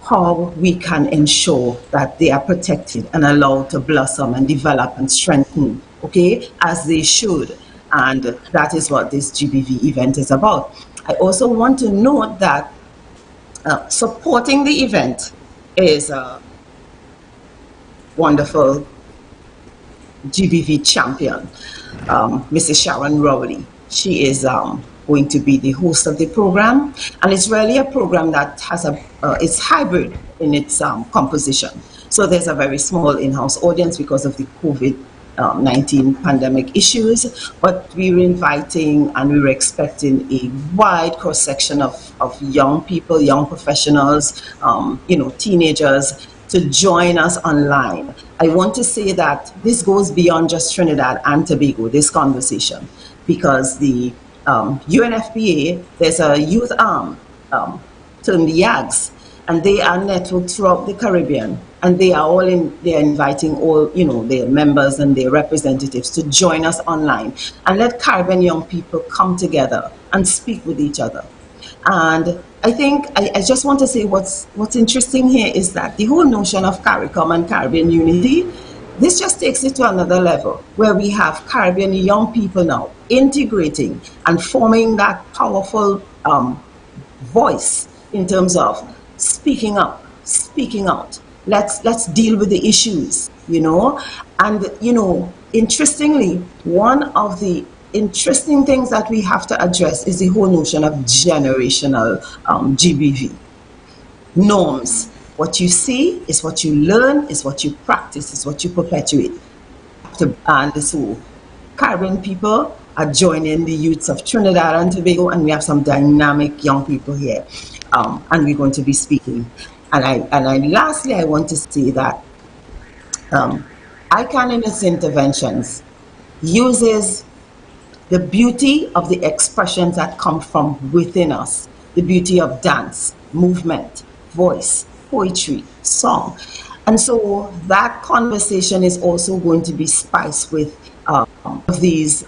how we can ensure that they are protected and allowed to blossom and develop and strengthen, okay, as they should. And that is what this GBV event is about. I also want to note that supporting the event is a wonderful GBV champion, Mrs. Sharon Rowley. She is going to be the host of the program, and it's really a program that has it's hybrid in its composition. So there's a very small in-house audience because of the COVID-19 pandemic issues, but we were inviting and we were expecting a wide cross-section of young people, young professionals, teenagers, to join us online. I want to say that this goes beyond just Trinidad and Tobago, this conversation, because the UNFPA, there's a youth arm termed the YAGS, and they are networked throughout the Caribbean, and they're inviting all, their members and their representatives to join us online and let Caribbean young people come together and speak with each other. And I think I just want to say what's interesting here is that the whole notion of CARICOM and Caribbean unity, this just takes it to another level, where we have Caribbean young people now integrating and forming that powerful voice in terms of speaking up, speaking out. Let's deal with the issues, And, interestingly, one of the interesting things that we have to address is the whole notion of generational GBV. Norms. What you see is what you learn, is what you practice, is what you perpetuate. And so Caribbean people are joining the youths of Trinidad and Tobago, and we have some dynamic young people here. And we're going to be speaking. And lastly, I want to say that ICANN in its interventions uses the beauty of the expressions that come from within us, the beauty of dance, movement, voice, poetry, song. And so that conversation is also going to be spiced with these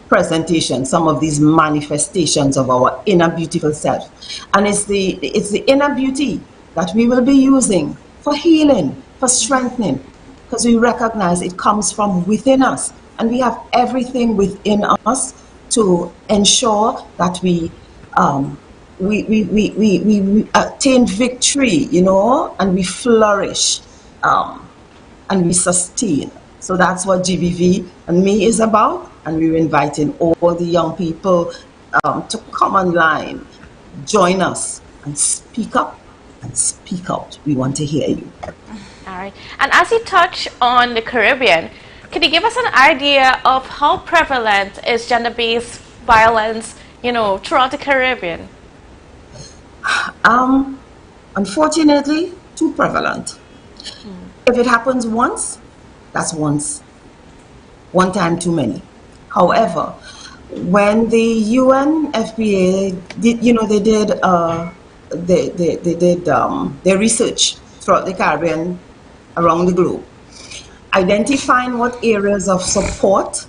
presentations, some of these manifestations of our inner beautiful self. And it's the inner beauty that we will be using for healing, for strengthening, because we recognize it comes from within us. And we have everything within us to ensure that we attain victory, and we flourish, and we sustain. So that's what GBV and me is about. And we're inviting all the young people to come online, join us, and speak up and speak out. We want to hear you. All right. And as you touch on the Caribbean, can you give us an idea of how prevalent is gender-based violence, throughout the Caribbean? Unfortunately, too prevalent. If it happens once, that's once. One time too many. However, when the UNFPA did, they did their research throughout the Caribbean, around the globe, identifying what areas of support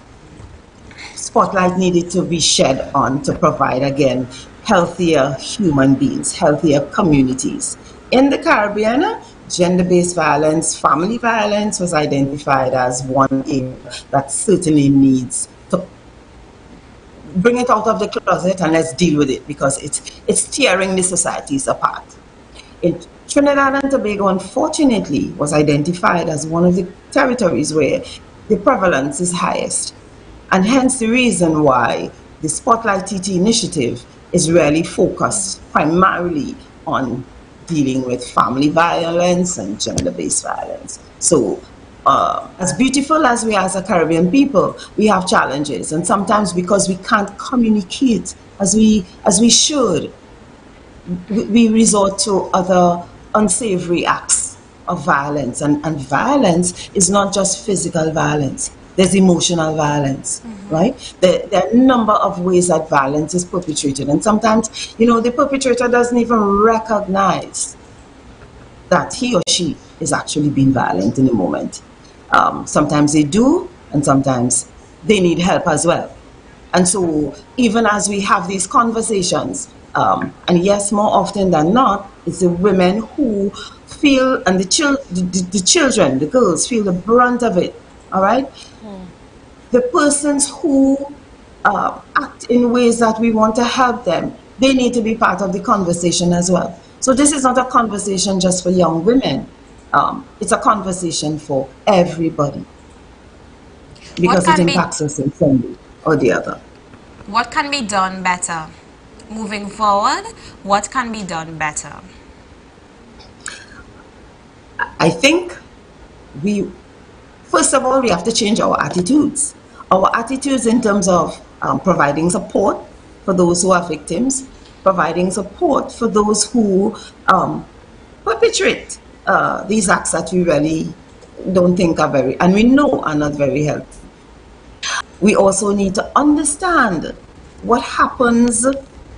spotlight needed to be shed on to provide, again, healthier human beings, healthier communities. In the Caribbean, gender-based violence, family violence was identified as one area that certainly needs to bring it out of the closet and let's deal with it, because it's tearing the societies apart. In Trinidad and Tobago, unfortunately, was identified as one of the territories where the prevalence is highest. And hence the reason why the Spotlight TT initiative is really focused primarily on dealing with family violence and gender-based violence. So as beautiful as we are as a Caribbean people, we have challenges. And sometimes because we can't communicate as we should, we resort to other unsavory acts of violence. And violence is not just physical violence. There's emotional violence, right? There are a number of ways that violence is perpetrated. And sometimes, the perpetrator doesn't even recognize that he or she is actually being violent in the moment. Sometimes they do, and sometimes they need help as well. And so even as we have these conversations, and yes, more often than not, it's the women who feel, and the children, the girls, feel the brunt of it, all right? The persons who act in ways that we want to help them, they need to be part of the conversation as well. So this is not a conversation just for young women. It's a conversation for everybody, because it impacts us in some way or the other. What can be done better? Moving forward, what can be done better? I think first of all, we have to change our attitudes. Our attitudes in terms of providing support for those who are victims, providing support for those who perpetrate these acts that we really don't think are and we know are not very healthy. We also need to understand what happens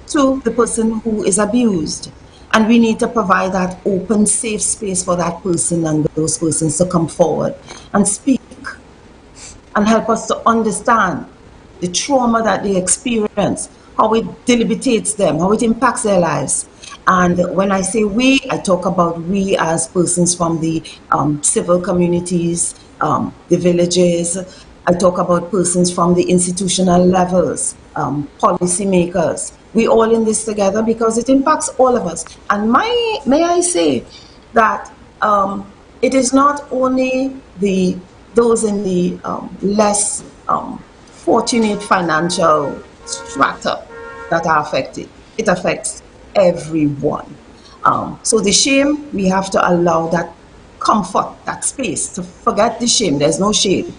to the person who is abused. And we need to provide that open, safe space for that person and those persons to come forward and speak and help us to understand the trauma that they experience, how it debilitates them, how it impacts their lives. And when I say we, I talk about we as persons from the civil communities, the villages. I talk about persons from the institutional levels, policymakers. We all in this together because it impacts all of us. And may I say that it is not only those in the less fortunate financial strata that are affected. It affects everyone. So the shame, we have to allow that comfort, that space to forget the shame. There's no shame.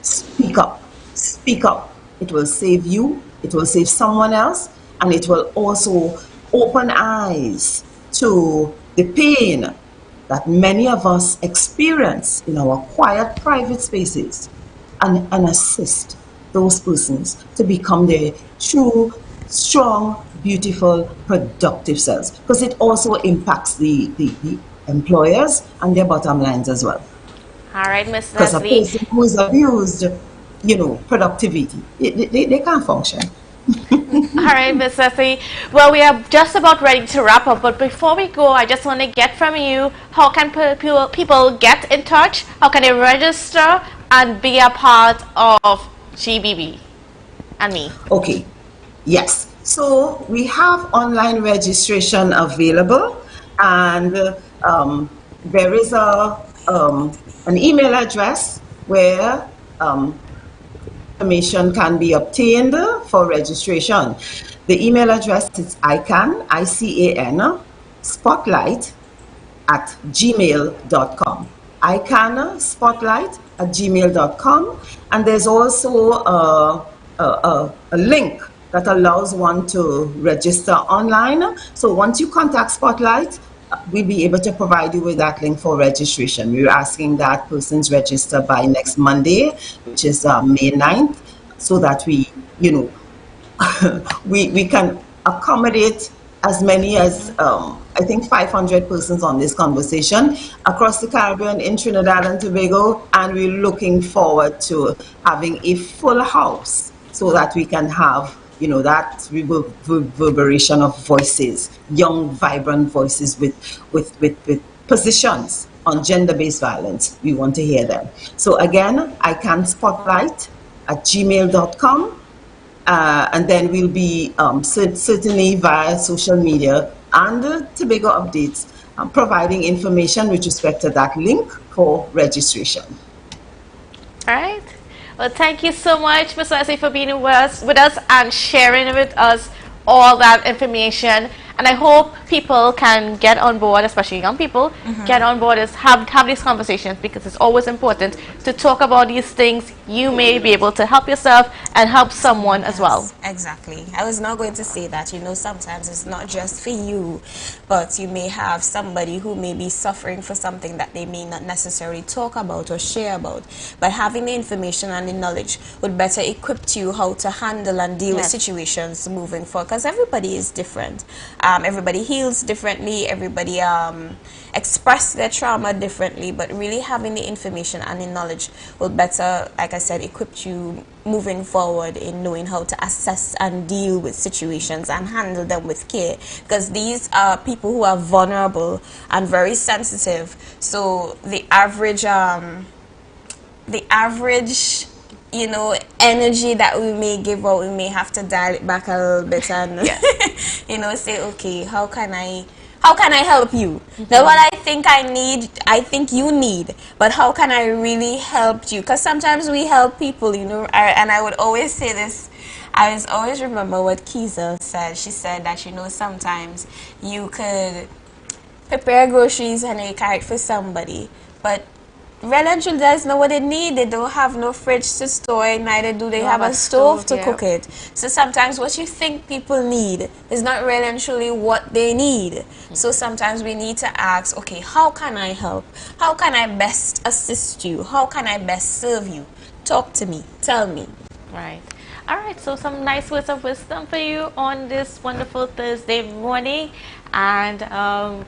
Speak up. Speak up. It will save you. It will save someone else. And it will also open eyes to the pain that many of us experience in our quiet, private spaces and assist those persons to become their true, strong, beautiful, productive selves. Because it also impacts the employers and their bottom lines as well. All right, Ms. Because a Leslie. person who is abused, productivity, they can't function. All right, Ms. Leslie. Well, we are just about ready to wrap up, but before we go, I just want to get from you, how can people get in touch? How can they register and be a part of GBB and me? Okay, yes. So we have online registration available, and there is an email address where information can be obtained for registration. The email address is ICAN, spotlight at gmail.com. ICAN spotlight at gmail.com. And there's also a link that allows one to register online. So once you contact Spotlight, we'll be able to provide you with that link for registration. We're asking that persons register by next Monday, which is May 9th, so that we can accommodate as many as I think, 500 persons on this conversation across the Caribbean, in Trinidad and Tobago, and we're looking forward to having a full house so that we can have, you know, that reverberation of voices, young, vibrant voices with positions on gender-based violence. We want to hear them. So again, I can spotlight at gmail.com. And then we'll be certainly via social media and Tobago Updates providing information with respect to that link for registration. All right. Well, thank you so much, Ms. Wesley, for being with us and sharing with us all that information. And I hope people can get on board, especially young people, get on board, have these conversations, because it's always important to talk about these things. You may be able to help yourself and help someone as well. Exactly. I was not going to say that, you know, sometimes it's not just for you, but you may have somebody who may be suffering for something that they may not necessarily talk about or share about. But having the information and the knowledge would better equip you how to handle and deal with situations moving forward, because everybody is different. Everybody heals differently, everybody express their trauma differently, but really having the information and the knowledge will better, like I said, equip you moving forward in knowing how to assess and deal with situations and handle them with care, because these are people who are vulnerable and very sensitive. So the average you know, energy that we may give out, we may have to dial it back a little bit and you know, say, okay, how can I help you? Now, what I think I need, I think you need, but how can I really help you? Because sometimes we help people, you know, and I would always say this, I always remember what Kiesel said. She said that, you know, sometimes you could prepare groceries and you carry it for somebody, but well and truly does know what they need. They don't have no fridge to store it, neither do they have a stove to cook it. So sometimes what you think people need is not really and truly what they need. So sometimes we need to ask, okay, how can I help? How can I best assist you? How can I best serve you? Talk to me. Tell me. Right. All right, so some nice words of wisdom for you on this wonderful Thursday morning. And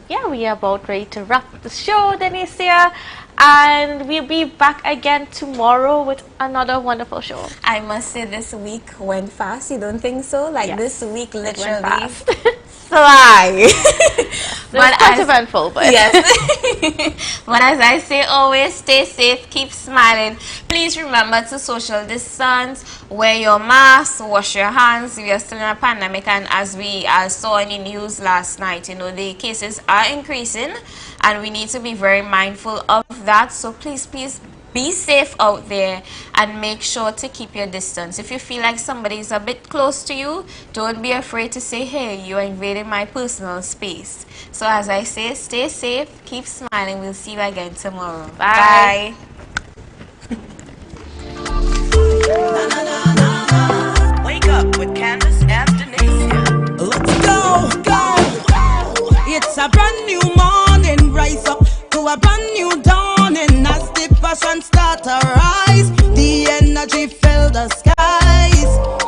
yeah, we are about ready to wrap the show, Denicia. And we'll be back again tomorrow with another wonderful show. I must say this week went fast. You don't think so? Like this week literally fly. But quite eventful, but yes. But as I say, always stay safe, keep smiling. Please remember to social distance, wear your mask, wash your hands. We are still in a pandemic, and as we saw in the news last night, you know, the cases are increasing, and we need to be very mindful of that. So please be safe out there and make sure to keep your distance. If you feel like somebody is a bit close to you, don't be afraid to say, hey, you are invading my personal space. So as I say, stay safe, keep smiling. We'll see you again tomorrow. Bye. Wake up with Candace and Denise. Let's go. It's a brand new morning. Rise up to a brand new dawning. As the passion start to rise, the energy fill the skies.